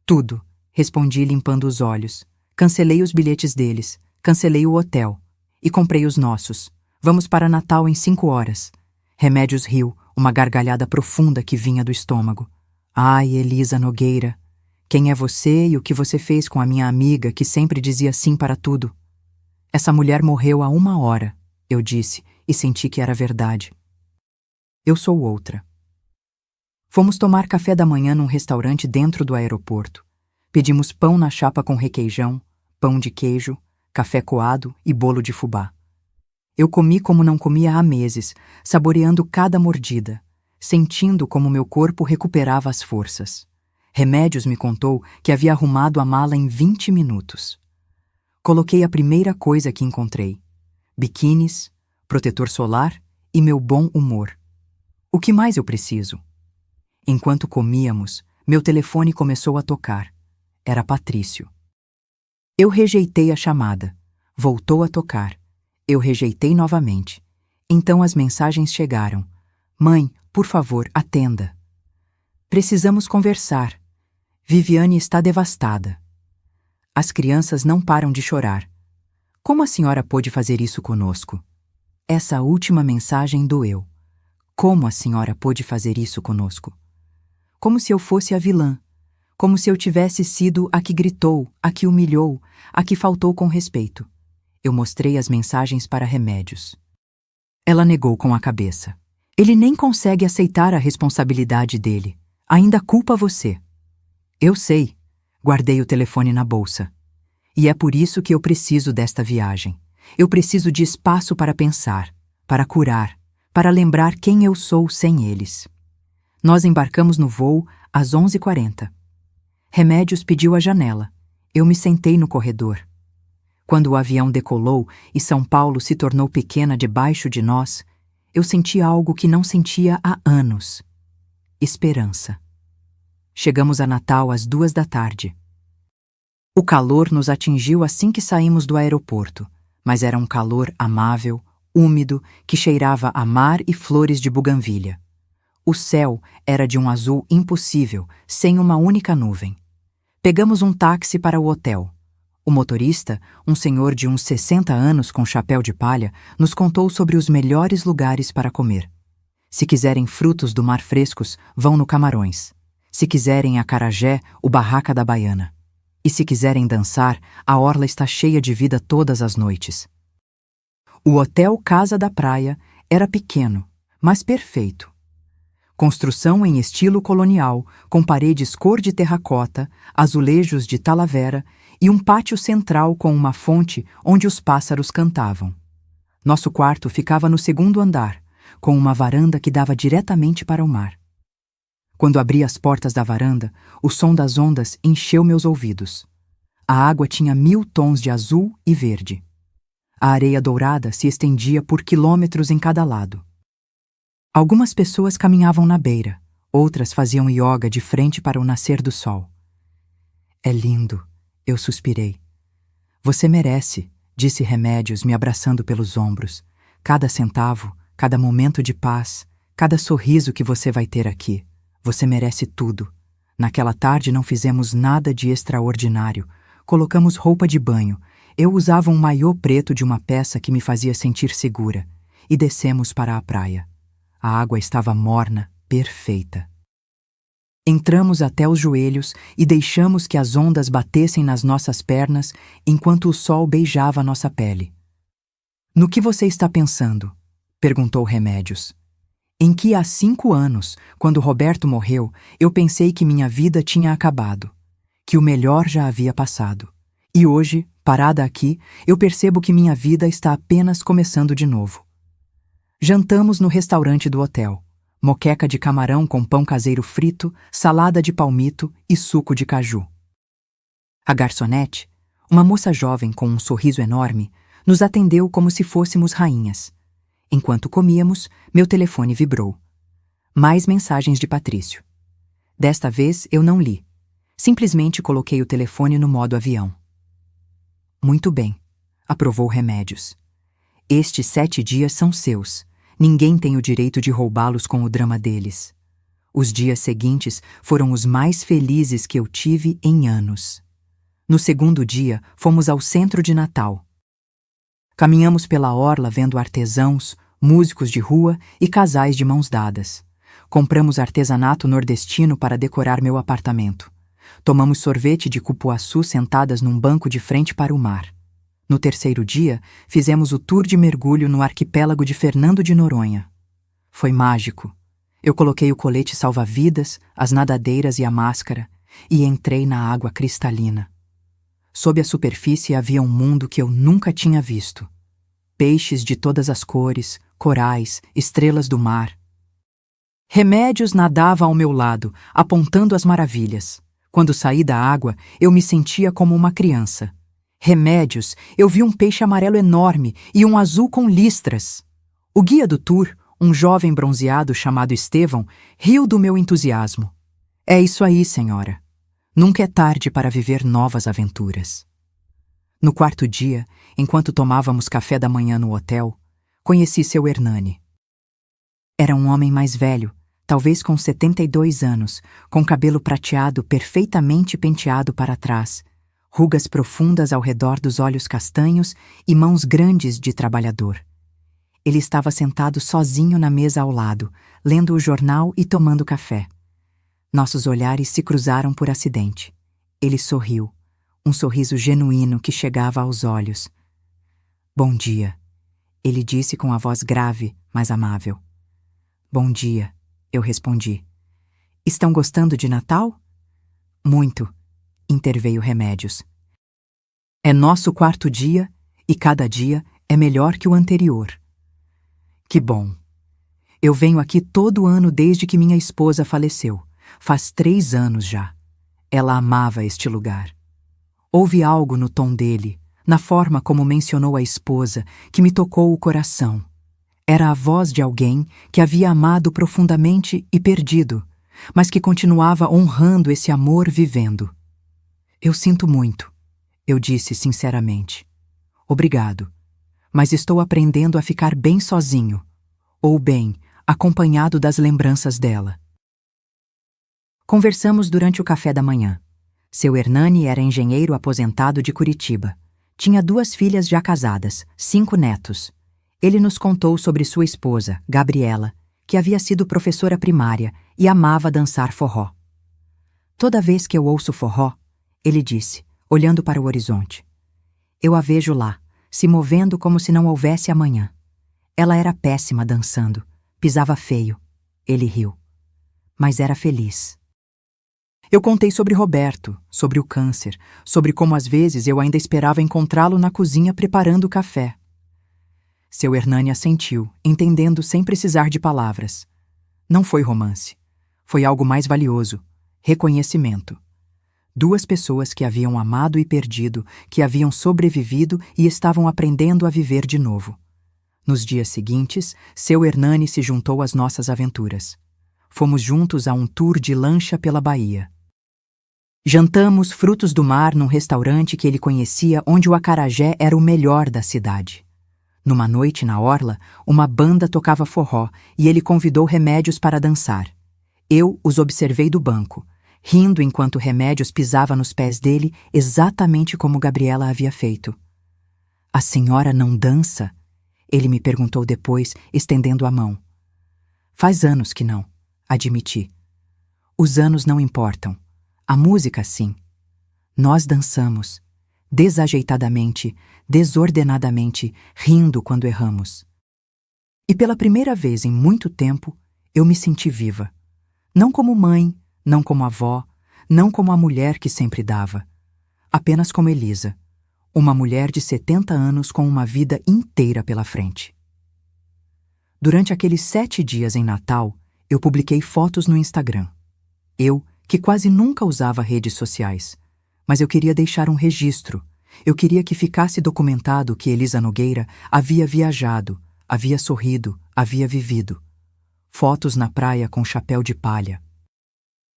Speaker 1: Tudo, respondi limpando os olhos. Cancelei os bilhetes deles, cancelei o hotel. E comprei os nossos. Vamos para Natal em 5 horas. Remédios riu, uma gargalhada profunda que vinha do estômago. Ai, Elisa Nogueira, quem é você e o que você fez com a minha amiga que sempre dizia sim para tudo? Essa mulher morreu há 1 hora, eu disse, e senti que era verdade. Eu sou outra. Fomos tomar café da manhã num restaurante dentro do aeroporto. Pedimos pão na chapa com requeijão, pão de queijo, café coado e bolo de fubá. Eu comi como não comia há meses, saboreando cada mordida, sentindo como meu corpo recuperava as forças. Remédios me contou que havia arrumado a mala em 20 minutos. Coloquei a primeira coisa que encontrei: biquínis, protetor solar e meu bom humor. O que mais eu preciso? Enquanto comíamos, meu telefone começou a tocar. Era Patrício. Eu rejeitei a chamada. Voltou a tocar. Eu rejeitei novamente. Então as mensagens chegaram. Mãe, por favor, atenda. Precisamos conversar. Viviane está devastada. As crianças não param de chorar. Como a senhora pôde fazer isso conosco? Essa última mensagem doeu. Como a senhora pôde fazer isso conosco? Como se eu fosse a vilã. Como se eu tivesse sido a que gritou, a que humilhou, a que faltou com respeito. Eu mostrei as mensagens para Remédios. Ela negou com a cabeça. Ele nem consegue aceitar a responsabilidade dele. Ainda culpa você. Eu sei. Guardei o telefone na bolsa. E é por isso que eu preciso desta viagem. Eu preciso de espaço para pensar, para curar, para lembrar quem eu sou sem eles. Nós embarcamos no voo às 11h40. Remédios pediu a janela. Eu me sentei no corredor. Quando o avião decolou e São Paulo se tornou pequena debaixo de nós, eu senti algo que não sentia há anos: esperança. Chegamos a Natal às 2 da tarde. O calor nos atingiu assim que saímos do aeroporto, mas era um calor amável, úmido, que cheirava a mar e flores de buganvília. O céu era de um azul impossível, sem uma única nuvem. Pegamos um táxi para o hotel. O motorista, um senhor de uns 60 anos com chapéu de palha, nos contou sobre os melhores lugares para comer. Se quiserem frutos do mar frescos, vão no Camarões. Se quiserem acarajé, o Barraca da Baiana. E se quiserem dançar, a orla está cheia de vida todas as noites. O Hotel Casa da Praia era pequeno, mas perfeito. Construção em estilo colonial, com paredes cor de terracota, azulejos de talavera e um pátio central com uma fonte onde os pássaros cantavam. Nosso quarto ficava no 2º andar, com uma varanda que dava diretamente para o mar. Quando abri as portas da varanda, o som das ondas encheu meus ouvidos. A água tinha 1000 tons de azul e verde. A areia dourada se estendia por quilômetros em cada lado. Algumas pessoas caminhavam na beira, outras faziam yoga de frente para o nascer do sol. É lindo, eu suspirei. Você merece, disse Remédios, me abraçando pelos ombros. Cada centavo, cada momento de paz, cada sorriso que você vai ter aqui. Você merece tudo. Naquela tarde não fizemos nada de extraordinário. Colocamos roupa de banho. Eu usava um maiô preto de uma peça que me fazia sentir segura. E descemos para a praia. A água estava morna, perfeita. Entramos até os joelhos e deixamos que as ondas batessem nas nossas pernas enquanto o sol beijava nossa pele. No que você está pensando? Perguntou Remédios. Em que há 5 anos, quando Roberto morreu, eu pensei que minha vida tinha acabado, que o melhor já havia passado. E hoje, parada aqui, eu percebo que minha vida está apenas começando de novo. Jantamos no restaurante do hotel. Moqueca de camarão com pão caseiro frito, salada de palmito e suco de caju. A garçonete, uma moça jovem com um sorriso enorme, nos atendeu como se fôssemos rainhas. Enquanto comíamos, meu telefone vibrou. Mais mensagens de Patrício. Desta vez eu não li. Simplesmente coloquei o telefone no modo avião. Muito bem, aprovou Remédios. Estes 7 dias são seus. Ninguém tem o direito de roubá-los com o drama deles. Os dias seguintes foram os mais felizes que eu tive em anos. No 2º dia, fomos ao centro de Natal. Caminhamos pela orla vendo artesãos, músicos de rua e casais de mãos dadas. Compramos artesanato nordestino para decorar meu apartamento. Tomamos sorvete de cupuaçu sentadas num banco de frente para o mar. No 3º dia, fizemos o tour de mergulho no arquipélago de Fernando de Noronha. Foi mágico. Eu coloquei o colete salva-vidas, as nadadeiras e a máscara e entrei na água cristalina. Sob a superfície havia um mundo que eu nunca tinha visto. Peixes de todas as cores, corais, estrelas do mar. Remédios nadava ao meu lado, apontando as maravilhas. Quando saí da água, eu me sentia como uma criança. Remédios, eu vi um peixe amarelo enorme e um azul com listras. O guia do tour, um jovem bronzeado chamado Estevão, riu do meu entusiasmo. É isso aí, senhora. Nunca é tarde para viver novas aventuras. No 4º dia, enquanto tomávamos café da manhã no hotel, conheci seu Hernani. Era um homem mais velho, talvez com 72 anos, com cabelo prateado perfeitamente penteado para trás, rugas profundas ao redor dos olhos castanhos e mãos grandes de trabalhador. Ele estava sentado sozinho na mesa ao lado, lendo o jornal e tomando café. Nossos olhares se cruzaram por acidente. Ele sorriu, um sorriso genuíno que chegava aos olhos. Bom dia, ele disse com a voz grave, mas amável. Bom dia, eu respondi. Estão gostando de Natal? Muito, interveio Remédios. É nosso 4º dia e cada dia é melhor que o anterior. Que bom. Eu venho aqui todo ano desde que minha esposa faleceu. Faz 3 anos já. Ela amava este lugar. Houve algo no tom dele, na forma como mencionou a esposa, que me tocou o coração. Era a voz de alguém que havia amado profundamente e perdido, mas que continuava honrando esse amor vivendo. Eu sinto muito, eu disse sinceramente. Obrigado, mas estou aprendendo a ficar bem sozinho, ou bem, acompanhado das lembranças dela. Conversamos durante o café da manhã. Seu Hernani era engenheiro aposentado de Curitiba. Tinha 2 filhas já casadas, 5 netos. Ele nos contou sobre sua esposa, Gabriela, que havia sido professora primária e amava dançar forró. Toda vez que eu ouço forró, ele disse, olhando para o horizonte, eu a vejo lá, se movendo como se não houvesse amanhã. Ela era péssima dançando, pisava feio. Ele riu. Mas era feliz. Eu contei sobre Roberto, sobre o câncer, sobre como às vezes eu ainda esperava encontrá-lo na cozinha preparando o café. Seu Hernani assentiu, entendendo sem precisar de palavras. Não foi romance. Foi algo mais valioso. Reconhecimento. 2 pessoas que haviam amado e perdido, que haviam sobrevivido e estavam aprendendo a viver de novo. Nos dias seguintes, seu Hernani se juntou às nossas aventuras. Fomos juntos a um tour de lancha pela Bahia. Jantamos frutos do mar num restaurante que ele conhecia, onde o acarajé era o melhor da cidade. Numa noite na orla, uma banda tocava forró e ele convidou Remédios para dançar. Eu os observei do banco, rindo enquanto Remédios pisava nos pés dele exatamente como Gabriela havia feito. A senhora não dança? Ele me perguntou depois, estendendo a mão. Faz anos que não, admiti. Os anos não importam. A música, sim. Nós dançamos, desajeitadamente, desordenadamente, rindo quando erramos. E pela primeira vez em muito tempo, eu me senti viva. Não como mãe, não como avó, não como a mulher que sempre dava. Apenas como Elisa, uma mulher de 70 anos com uma vida inteira pela frente. Durante aqueles 7 dias em Natal, eu publiquei fotos no Instagram. Eu, que quase nunca usava redes sociais, mas eu queria deixar um registro. Eu queria que ficasse documentado que Elisa Nogueira havia viajado, havia sorrido, havia vivido. Fotos na praia com chapéu de palha.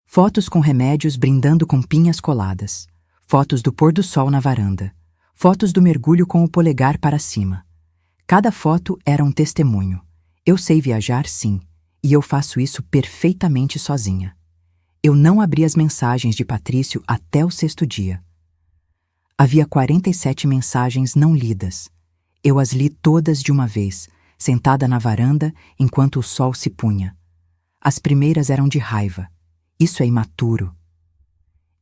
Speaker 1: Fotos com Remédios brindando com pinhas coladas. Fotos do pôr do sol na varanda. Fotos do mergulho com o polegar para cima. Cada foto era um testemunho. Eu sei viajar, sim, e eu faço isso perfeitamente sozinha. Eu não abri as mensagens de Patrício até o 6º dia. Havia 47 mensagens não lidas. Eu as li todas de uma vez, sentada na varanda enquanto o sol se punha. As primeiras eram de raiva. Isso é imaturo.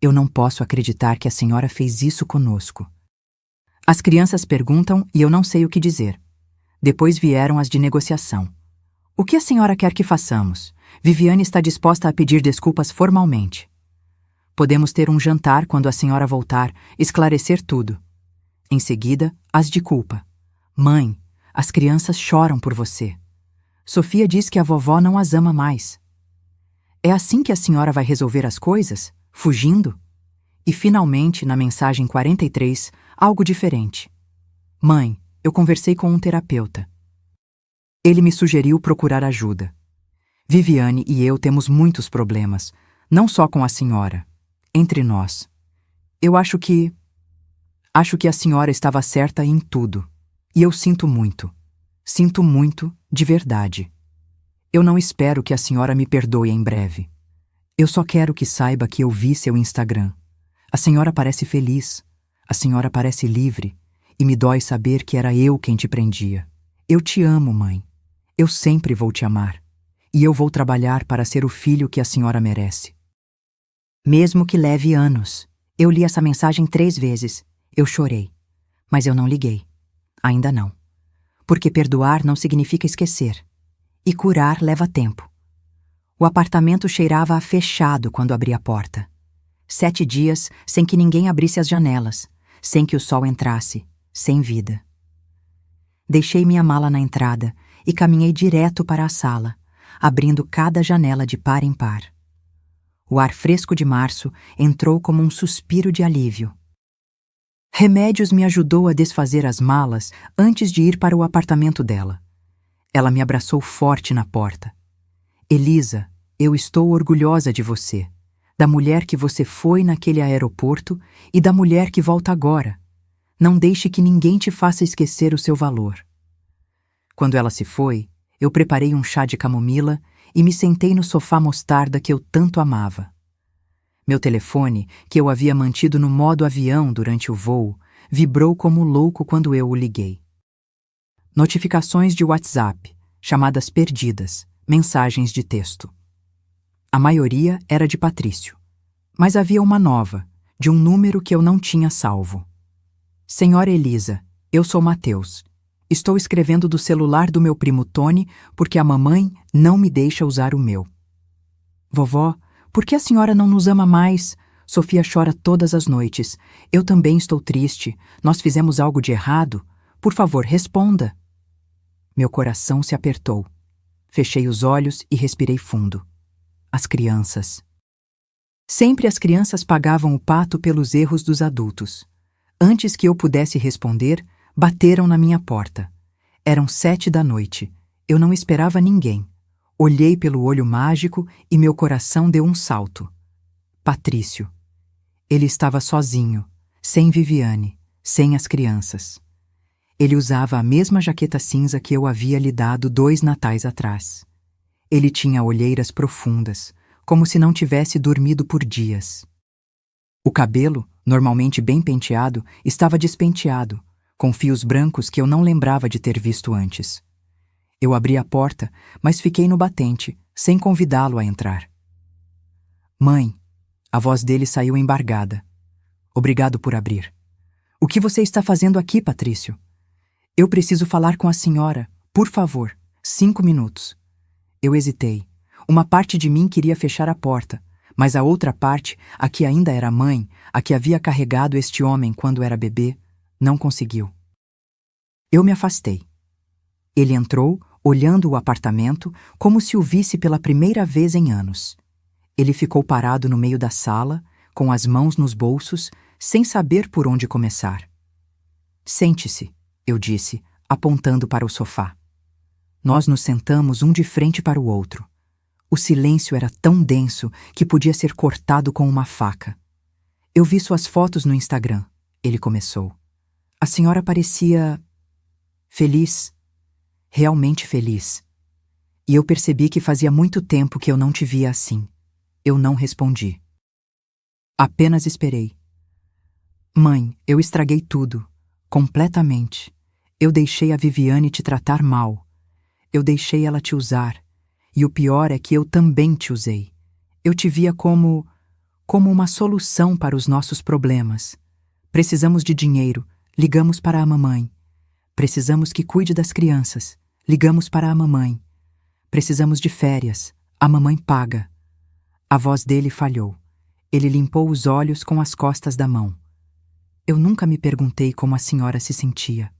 Speaker 1: Eu não posso acreditar que a senhora fez isso conosco. As crianças perguntam e eu não sei o que dizer. Depois vieram as de negociação. O que a senhora quer que façamos? Viviane está disposta a pedir desculpas formalmente. Podemos ter um jantar quando a senhora voltar, esclarecer tudo. Em seguida, as de culpa. Mãe, as crianças choram por você. Sofia diz que a vovó não as ama mais. É assim que a senhora vai resolver as coisas? Fugindo? E finalmente, na mensagem 43, algo diferente. Mãe, eu conversei com um terapeuta. Ele me sugeriu procurar ajuda. Viviane e eu temos muitos problemas, não só com a senhora, entre nós. Eu acho que a senhora estava certa em tudo. E eu sinto muito. Sinto muito, de verdade. Eu não espero que a senhora me perdoe em breve. Eu só quero que saiba que eu vi seu Instagram. A senhora parece feliz. A senhora parece livre. E me dói saber que era eu quem te prendia. Eu te amo, mãe. Eu sempre vou te amar. E eu vou trabalhar para ser o filho que a senhora merece. Mesmo que leve anos. Eu li essa mensagem 3 vezes. Eu chorei. Mas eu não liguei. Ainda não. Porque perdoar não significa esquecer. E curar leva tempo. O apartamento cheirava a fechado quando abri a porta. 7 dias sem que ninguém abrisse as janelas, sem que o sol entrasse, sem vida. Deixei minha mala na entrada e caminhei direto para a sala, abrindo cada janela de par em par. O ar fresco de março entrou como um suspiro de alívio. Remédios me ajudou a desfazer as malas antes de ir para o apartamento dela. Ela me abraçou forte na porta. Elisa, eu estou orgulhosa de você, da mulher que você foi naquele aeroporto e da mulher que volta agora. Não deixe que ninguém te faça esquecer o seu valor. Quando ela se foi, eu preparei um chá de camomila e me sentei no sofá mostarda que eu tanto amava. Meu telefone, que eu havia mantido no modo avião durante o voo, vibrou como louco quando eu o liguei. Notificações de WhatsApp, chamadas perdidas, mensagens de texto. A maioria era de Patrício, mas havia uma nova, de um número que eu não tinha salvo. Senhora Elisa, eu sou Mateus. Estou escrevendo do celular do meu primo Tony porque a mamãe não me deixa usar o meu. Vovó, por que a senhora não nos ama mais? Sofia chora todas as noites. Eu também estou triste. Nós fizemos algo de errado? Por favor, responda. Meu coração se apertou. Fechei os olhos e respirei fundo. As crianças. Sempre as crianças pagavam o pato pelos erros dos adultos. Antes que eu pudesse responder, bateram na minha porta. Eram 7 da noite. Eu não esperava ninguém. Olhei pelo olho mágico e meu coração deu um salto. Patrício. Ele estava sozinho, sem Viviane, sem as crianças. Ele usava a mesma jaqueta cinza que eu havia lhe dado 2 natais atrás. Ele tinha olheiras profundas, como se não tivesse dormido por dias. O cabelo, normalmente bem penteado, estava despenteado, com fios brancos que eu não lembrava de ter visto antes. Eu abri a porta, mas fiquei no batente, sem convidá-lo a entrar. Mãe, a voz dele saiu embargada. Obrigado por abrir. O que você está fazendo aqui, Patrício? Eu preciso falar com a senhora, por favor, 5 minutos. Eu hesitei. Uma parte de mim queria fechar a porta, mas a outra parte, a que ainda era mãe, a que havia carregado este homem quando era bebê, não conseguiu. Eu me afastei. Ele entrou, olhando o apartamento, como se o visse pela primeira vez em anos. Ele ficou parado no meio da sala, com as mãos nos bolsos, sem saber por onde começar. Sente-se, eu disse, apontando para o sofá. Nós nos sentamos um de frente para o outro. O silêncio era tão denso que podia ser cortado com uma faca. Eu vi suas fotos no Instagram, ele começou. A senhora parecia feliz, realmente feliz. E eu percebi que fazia muito tempo que eu não te via assim. Eu não respondi. Apenas esperei. Mãe, eu estraguei tudo, completamente. Eu deixei a Viviane te tratar mal. Eu deixei ela te usar. E o pior é que eu também te usei. Eu te via como uma solução para os nossos problemas. Precisamos de dinheiro, ligamos para a mamãe. Precisamos que cuide das crianças, ligamos para a mamãe. Precisamos de férias, a mamãe paga. A voz dele falhou. Ele limpou os olhos com as costas da mão. Eu nunca me perguntei como a senhora se sentia.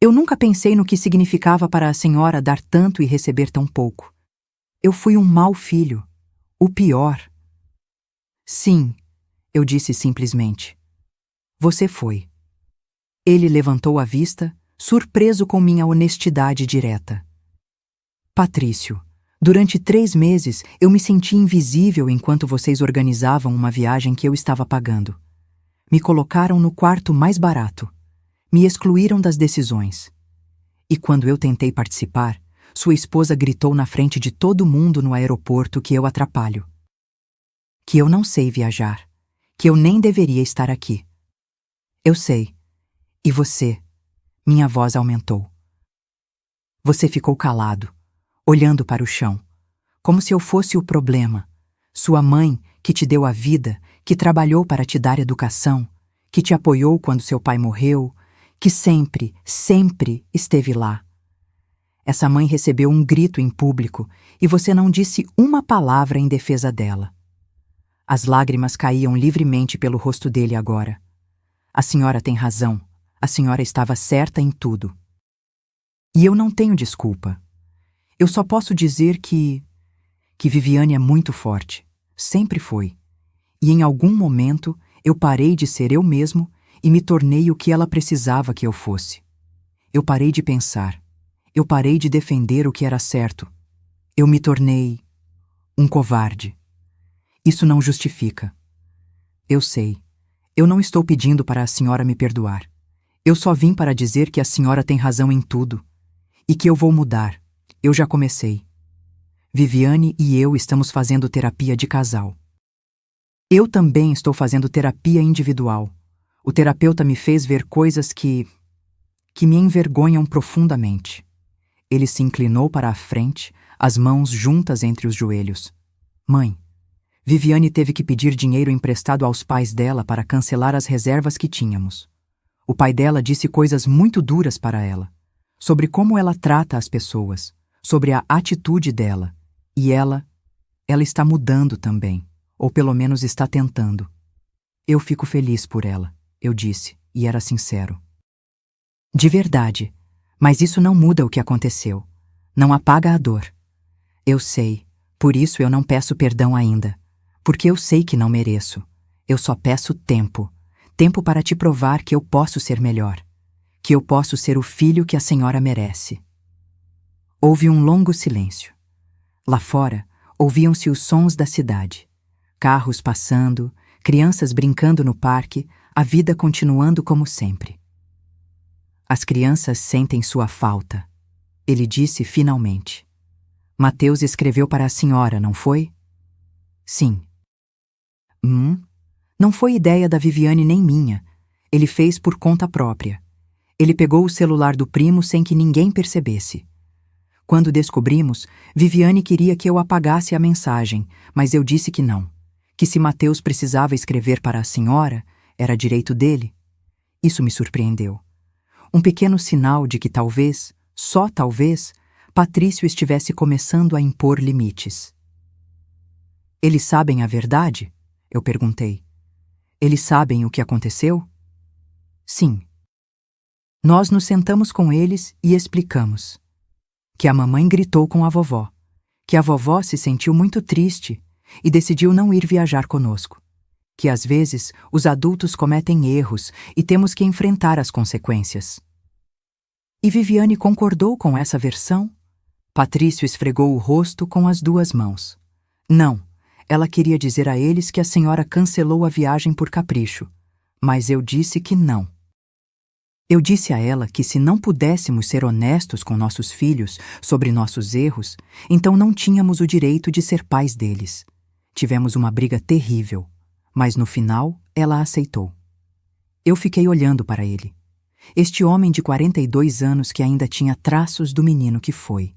Speaker 1: Eu nunca pensei no que significava para a senhora dar tanto e receber tão pouco. Eu fui um mau filho. O pior. Sim, eu disse simplesmente. Você foi. Ele levantou a vista, surpreso com minha honestidade direta. Patrício, durante 3 meses eu me senti invisível enquanto vocês organizavam uma viagem que eu estava pagando. Me colocaram no quarto mais barato. Me excluíram das decisões. E quando eu tentei participar, sua esposa gritou na frente de todo mundo no aeroporto que eu atrapalho. Que eu não sei viajar. Que eu nem deveria estar aqui. Eu sei. E você? Minha voz aumentou. Você ficou calado, olhando para o chão, como se eu fosse o problema. Sua mãe, que te deu a vida, que trabalhou para te dar educação, que te apoiou quando seu pai morreu, que sempre, sempre esteve lá. Essa mãe recebeu um grito em público e você não disse uma palavra em defesa dela. As lágrimas caíam livremente pelo rosto dele agora. A senhora tem razão. A senhora estava certa em tudo. E eu não tenho desculpa. Eu só posso dizer que Viviane é muito forte. Sempre foi. E em algum momento eu parei de ser eu mesmo e me tornei o que ela precisava que eu fosse. Eu parei de pensar. Eu parei de defender o que era certo. Eu me tornei um covarde. Isso não justifica. Eu sei. Eu não estou pedindo para a senhora me perdoar. Eu só vim para dizer que a senhora tem razão em tudo. E que eu vou mudar. Eu já comecei. Viviane e eu estamos fazendo terapia de casal. Eu também estou fazendo terapia individual. O terapeuta me fez ver coisas que me envergonham profundamente. Ele se inclinou para a frente, as mãos juntas entre os joelhos. Mãe, Viviane teve que pedir dinheiro emprestado aos pais dela para cancelar as reservas que tínhamos. O pai dela disse coisas muito duras para ela, sobre como ela trata as pessoas, sobre a atitude dela. E ela está mudando também, ou pelo menos está tentando. Eu fico feliz por ela, eu disse, e era sincero. De verdade, mas isso não muda o que aconteceu. Não apaga a dor. Eu sei, por isso eu não peço perdão ainda, porque eu sei que não mereço. Eu só peço tempo. Tempo para te provar que eu posso ser melhor, que eu posso ser o filho que a senhora merece. Houve um longo silêncio. Lá fora, ouviam-se os sons da cidade. Carros passando, crianças brincando no parque, a vida continuando como sempre. As crianças sentem sua falta. Ele disse finalmente. Mateus escreveu para a senhora, não foi? Sim. Não foi ideia da Viviane nem minha. Ele fez por conta própria. Ele pegou o celular do primo sem que ninguém percebesse. Quando descobrimos, Viviane queria que eu apagasse a mensagem, mas eu disse que não. Que se Mateus precisava escrever para a senhora, era direito dele. Isso me surpreendeu. Um pequeno sinal de que talvez, só talvez, Patrício estivesse começando a impor limites. Eles sabem a verdade? Eu perguntei. Eles sabem o que aconteceu? Sim. Nós nos sentamos com eles e explicamos. Que a mamãe gritou com a vovó, que a vovó se sentiu muito triste e decidiu não ir viajar conosco, que às vezes os adultos cometem erros e temos que enfrentar as consequências. E Viviane concordou com essa versão? Patrício esfregou o rosto com as duas mãos. Não, ela queria dizer a eles que a senhora cancelou a viagem por capricho, mas eu disse que não. Eu disse a ela que se não pudéssemos ser honestos com nossos filhos sobre nossos erros, então não tínhamos o direito de ser pais deles. Tivemos uma briga terrível, mas no final ela aceitou. Eu fiquei olhando para ele. Este homem de 42 anos que ainda tinha traços do menino que foi.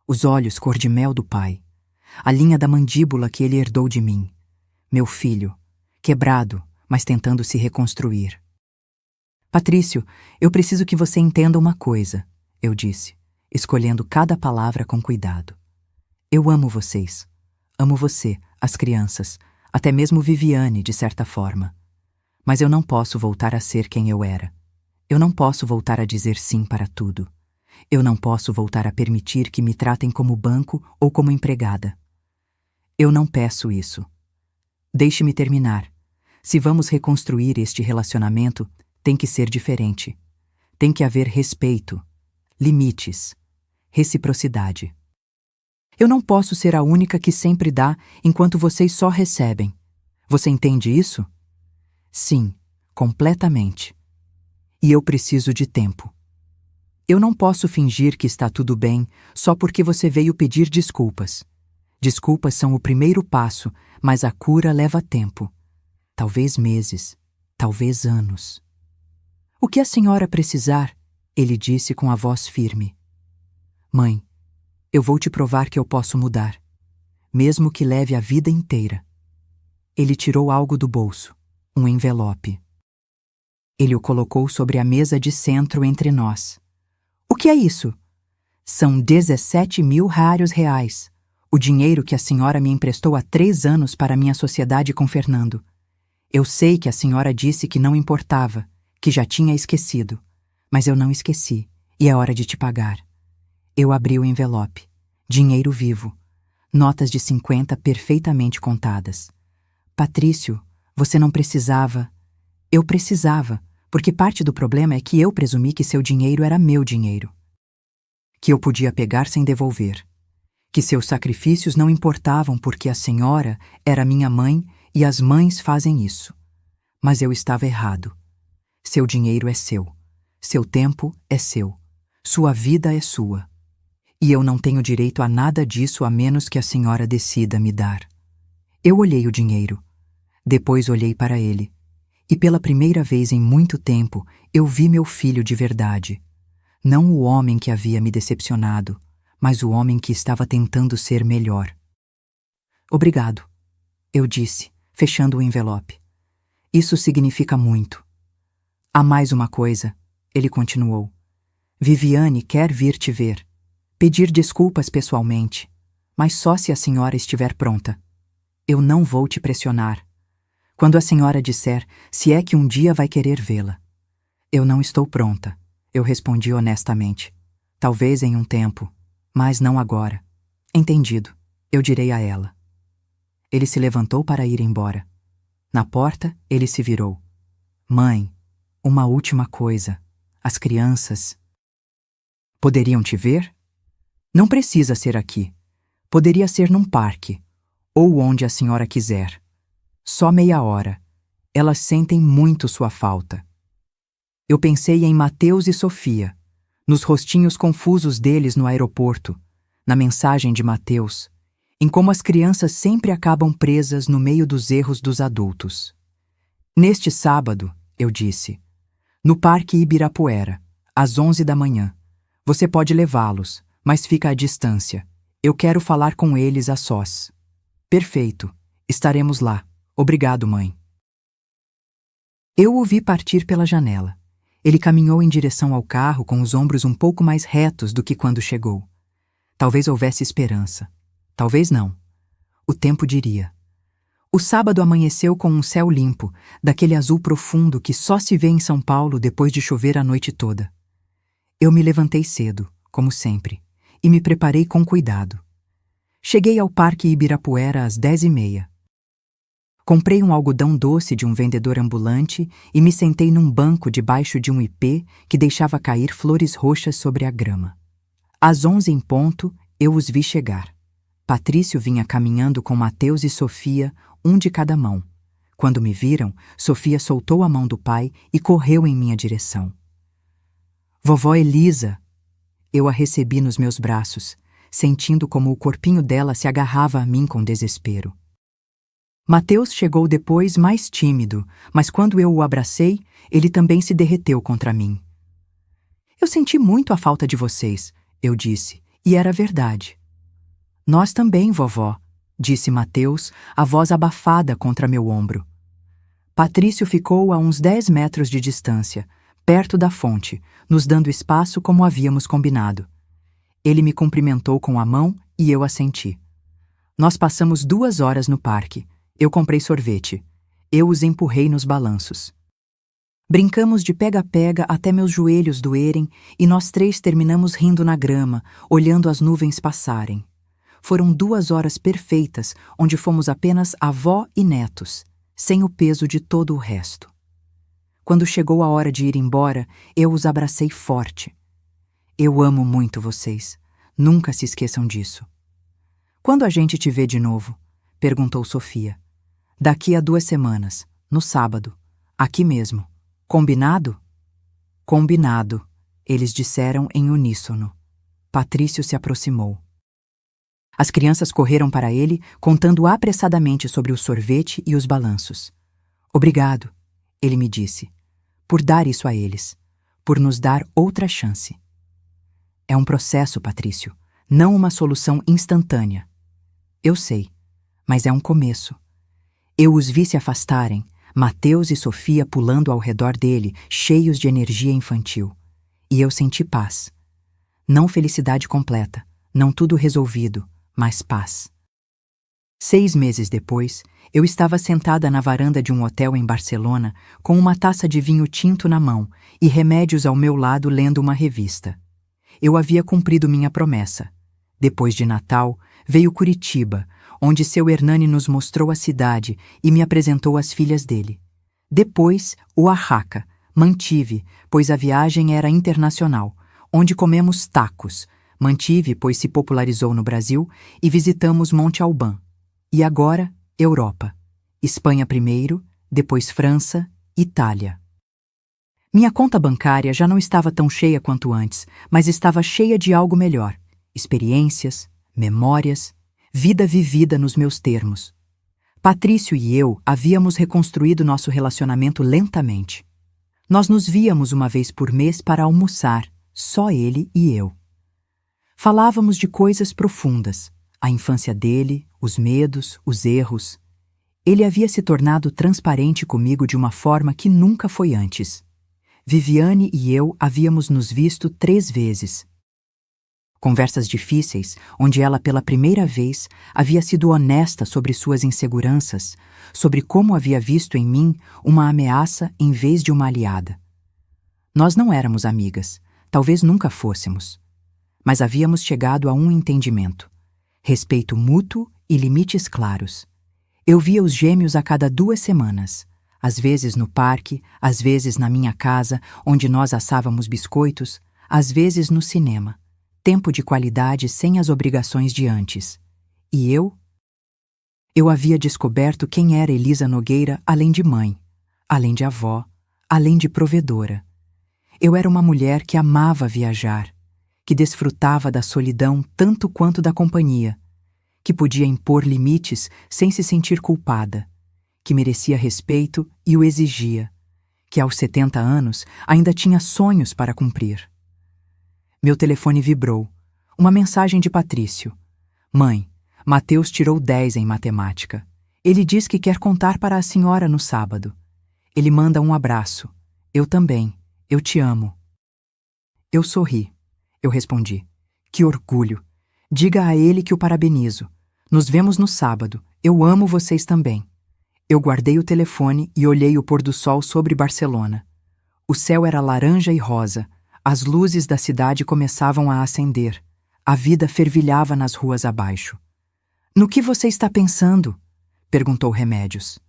Speaker 1: Os olhos cor de mel do pai. A linha da mandíbula que ele herdou de mim. Meu filho, quebrado, mas tentando se reconstruir. Patrício, eu preciso que você entenda uma coisa, eu disse, escolhendo cada palavra com cuidado. Eu amo vocês. Amo você, as crianças, até mesmo Viviane, de certa forma. Mas eu não posso voltar a ser quem eu era. Eu não posso voltar a dizer sim para tudo. Eu não posso voltar a permitir que me tratem como banco ou como empregada. Eu não peço isso. Deixe-me terminar. Se vamos reconstruir este relacionamento, tem que ser diferente. Tem que haver respeito, limites, reciprocidade. Eu não posso ser a única que sempre dá enquanto vocês só recebem. Você entende isso? Sim, completamente. E eu preciso de tempo. Eu não posso fingir que está tudo bem só porque você veio pedir desculpas. Desculpas são o primeiro passo, mas a cura leva tempo. Talvez meses, talvez anos. O que a senhora precisar, ele disse com a voz firme. Mãe, eu vou te provar que eu posso mudar, mesmo que leve a vida inteira. Ele tirou algo do bolso, um envelope. Ele o colocou sobre a mesa de centro entre nós. O que é isso? São 17.000 raros reais, o dinheiro que a senhora me emprestou há 3 anos para minha sociedade com Fernando. Eu sei que a senhora disse que não importava, que já tinha esquecido, mas eu não esqueci, e é hora de te pagar. Eu abri o envelope. Dinheiro vivo. Notas de 50 perfeitamente contadas. Patrício, você não precisava. Eu precisava, porque parte do problema é que eu presumi que seu dinheiro era meu dinheiro. que eu podia pegar sem devolver, que seus sacrifícios não importavam porque a senhora era minha mãe e as mães fazem isso. Mas eu estava errado. Seu dinheiro é seu tempo é seu, sua vida é sua. E eu não tenho direito a nada disso a menos que a senhora decida me dar. Eu olhei o dinheiro. Depois olhei para ele. E pela primeira vez em muito tempo, eu vi meu filho de verdade. Não o homem que havia me decepcionado, mas o homem que estava tentando ser melhor. Obrigado, eu disse, fechando o envelope. Isso significa muito. Há mais uma coisa, ele continuou. Viviane quer vir te ver. Pedir desculpas pessoalmente, mas só se a senhora estiver pronta. Eu não vou te pressionar. Quando a senhora disser se é que um dia vai querer vê-la. Eu não estou pronta, eu respondi honestamente. Talvez em um tempo, mas não agora. Entendido, eu direi a ela. Ele se levantou para ir embora. Na porta, ele se virou. Mãe, uma última coisa. As crianças... Poderiam te ver? Não precisa ser aqui. Poderia ser num parque, ou onde a senhora quiser. Só meia hora. Elas sentem muito sua falta. Eu pensei em Mateus e Sofia, nos rostinhos confusos deles no aeroporto, na mensagem de Mateus, em como as crianças sempre acabam presas no meio dos erros dos adultos. Neste sábado, eu disse, no Parque Ibirapuera, às 11 da manhã. Você pode levá-los, mas fica à distância. Eu quero falar com eles a sós. Perfeito. Estaremos lá. Obrigado, mãe. Eu o vi partir pela janela. Ele caminhou em direção ao carro com os ombros um pouco mais retos do que quando chegou. Talvez houvesse esperança. Talvez não. O tempo diria. O sábado amanheceu com um céu limpo, daquele azul profundo que só se vê em São Paulo depois de chover a noite toda. Eu me levantei cedo, como sempre, e me preparei com cuidado. Cheguei ao Parque Ibirapuera às 10h30. Comprei um algodão doce de um vendedor ambulante e me sentei num banco debaixo de um ipê que deixava cair flores roxas sobre a grama. Às 11 em ponto, eu os vi chegar. Patrício vinha caminhando com Mateus e Sofia, um de cada mão. Quando me viram, Sofia soltou a mão do pai e correu em minha direção. Vovó Elisa! Eu a recebi nos meus braços, sentindo como o corpinho dela se agarrava a mim com desespero. Mateus chegou depois mais tímido, mas quando eu o abracei, ele também se derreteu contra mim. Eu senti muito a falta de vocês, eu disse, e era verdade. Nós também, vovó, disse Mateus, a voz abafada contra meu ombro. Patrício ficou a uns 10 metros de distância, perto da fonte, nos dando espaço como havíamos combinado. Ele me cumprimentou com a mão e eu assenti. Nós passamos 2 horas no parque. Eu comprei sorvete. Eu os empurrei nos balanços. Brincamos de pega-pega até meus joelhos doerem e nós 3 terminamos rindo na grama, olhando as nuvens passarem. Foram 2 horas perfeitas, onde fomos apenas avó e netos, sem o peso de todo o resto. Quando chegou a hora de ir embora, eu os abracei forte. Eu amo muito vocês. Nunca se esqueçam disso. Quando a gente te vê de novo? Perguntou Sofia. Daqui a 2 semanas, no sábado. Aqui mesmo. Combinado? Combinado, eles disseram em uníssono. Patrício se aproximou. As crianças correram para ele, contando apressadamente sobre o sorvete e os balanços. Obrigado, ele me disse, por dar isso a eles, por nos dar outra chance. É um processo, Patrício, não uma solução instantânea. Eu sei, mas é um começo. Eu os vi se afastarem, Mateus e Sofia pulando ao redor dele, cheios de energia infantil. E eu senti paz. Não felicidade completa, não tudo resolvido, mas paz. 6 meses depois, eu estava sentada na varanda de um hotel em Barcelona com uma taça de vinho tinto na mão e remédios ao meu lado lendo uma revista. Eu havia cumprido minha promessa. Depois de Natal, veio Curitiba, onde seu Hernani nos mostrou a cidade e me apresentou as filhas dele. Depois, Oaxaca, mantive, pois a viagem era internacional, onde comemos tacos, Mantive, pois se popularizou no Brasil, e visitamos Monte Alban. E agora, Europa. Espanha primeiro, depois França, Itália. Minha conta bancária já não estava tão cheia quanto antes, mas estava cheia de algo melhor: experiências, memórias, vida vivida nos meus termos. Patrício e eu havíamos reconstruído nosso relacionamento lentamente. Nós nos víamos uma vez por mês para almoçar, só ele e eu. Falávamos de coisas profundas, a infância dele, os medos, os erros. Ele havia se tornado transparente comigo de uma forma que nunca foi antes. Viviane e eu havíamos nos visto 3 vezes. Conversas difíceis, onde ela pela primeira vez havia sido honesta sobre suas inseguranças, sobre como havia visto em mim uma ameaça em vez de uma aliada. Nós não éramos amigas, talvez nunca fôssemos. Mas havíamos chegado a um entendimento: respeito mútuo e limites claros. Eu via os gêmeos a cada 2 semanas, às vezes no parque, às vezes na minha casa, onde nós assávamos biscoitos, às vezes no cinema. Tempo de qualidade sem as obrigações de antes. E eu? Eu havia descoberto quem era Elisa Nogueira além de mãe, além de avó, além de provedora. Eu era uma mulher que amava viajar, que desfrutava da solidão tanto quanto da companhia, que podia impor limites sem se sentir culpada, que merecia respeito e o exigia, que aos 70 anos ainda tinha sonhos para cumprir. Meu telefone vibrou. Uma mensagem de Patrício. Mãe, Mateus tirou 10 em matemática. Ele diz que quer contar para a senhora no sábado. Ele manda um abraço. Eu também. Eu te amo. Eu sorri. Eu respondi. Que orgulho. Diga a ele que o parabenizo. Nos vemos no sábado. Eu amo vocês também. Eu guardei o telefone e olhei o pôr do sol sobre Barcelona. O céu era laranja e rosa. As luzes da cidade começavam a acender. A vida fervilhava nas ruas abaixo. No que você está pensando? Perguntou Remédios.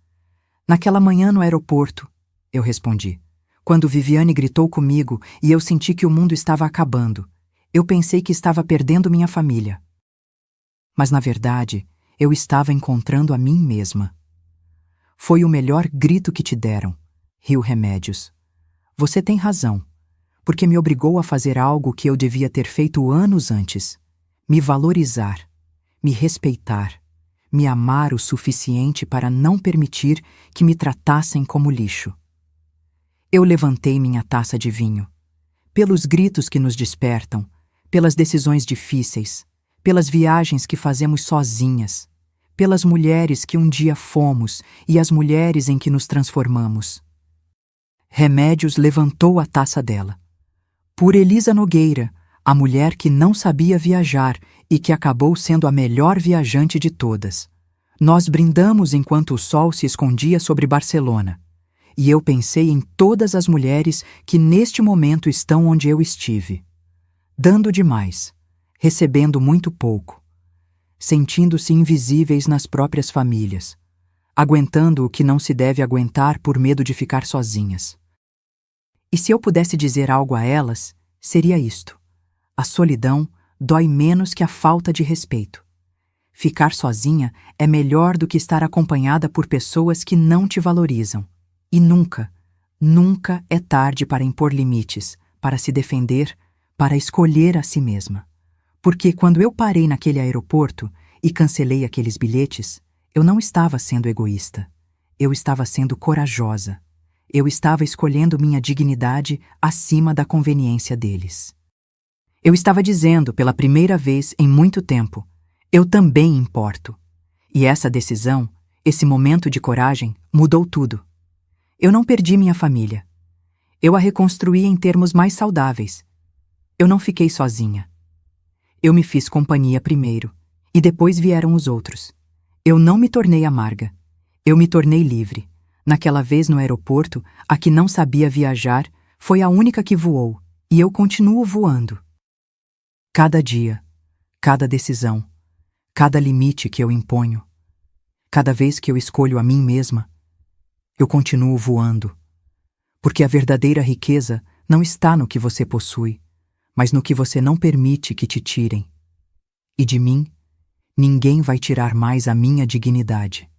Speaker 1: Naquela manhã no aeroporto, eu respondi. Quando Viviane gritou comigo e eu senti que o mundo estava acabando. Eu pensei que estava perdendo minha família. Mas, na verdade, eu estava encontrando a mim mesma. Foi o melhor grito que te deram, riu Remédios. Você tem razão. Porque me obrigou a fazer algo que eu devia ter feito anos antes: me valorizar, me respeitar, me amar o suficiente para não permitir que me tratassem como lixo. Eu levantei minha taça de vinho. Pelos gritos que nos despertam, pelas decisões difíceis, pelas viagens que fazemos sozinhas, pelas mulheres que um dia fomos e as mulheres em que nos transformamos. Remédios levantou a taça dela. Por Elisa Nogueira, a mulher que não sabia viajar e que acabou sendo a melhor viajante de todas. Nós brindamos enquanto o sol se escondia sobre Barcelona. E eu pensei em todas as mulheres que neste momento estão onde eu estive. Dando demais, recebendo muito pouco, sentindo-se invisíveis nas próprias famílias, aguentando o que não se deve aguentar por medo de ficar sozinhas. E se eu pudesse dizer algo a elas, seria isto: a solidão dói menos que a falta de respeito. Ficar sozinha é melhor do que estar acompanhada por pessoas que não te valorizam. E nunca, nunca é tarde para impor limites, para se defender, para escolher a si mesma. Porque quando eu parei naquele aeroporto e cancelei aqueles bilhetes, eu não estava sendo egoísta. Eu estava sendo corajosa. Eu estava escolhendo minha dignidade acima da conveniência deles. Eu estava dizendo, pela primeira vez em muito tempo, eu também importo. E essa decisão, esse momento de coragem, mudou tudo. Eu não perdi minha família. Eu a reconstruí em termos mais saudáveis. Eu não fiquei sozinha. Eu me fiz companhia primeiro, e depois vieram os outros. Eu não me tornei amarga. Eu me tornei livre. Naquela vez no aeroporto, a que não sabia viajar foi a única que voou, e eu continuo voando. Cada dia, cada decisão, cada limite que eu imponho, cada vez que eu escolho a mim mesma, eu continuo voando. Porque a verdadeira riqueza não está no que você possui, mas no que você não permite que te tirem. E de mim, ninguém vai tirar mais a minha dignidade.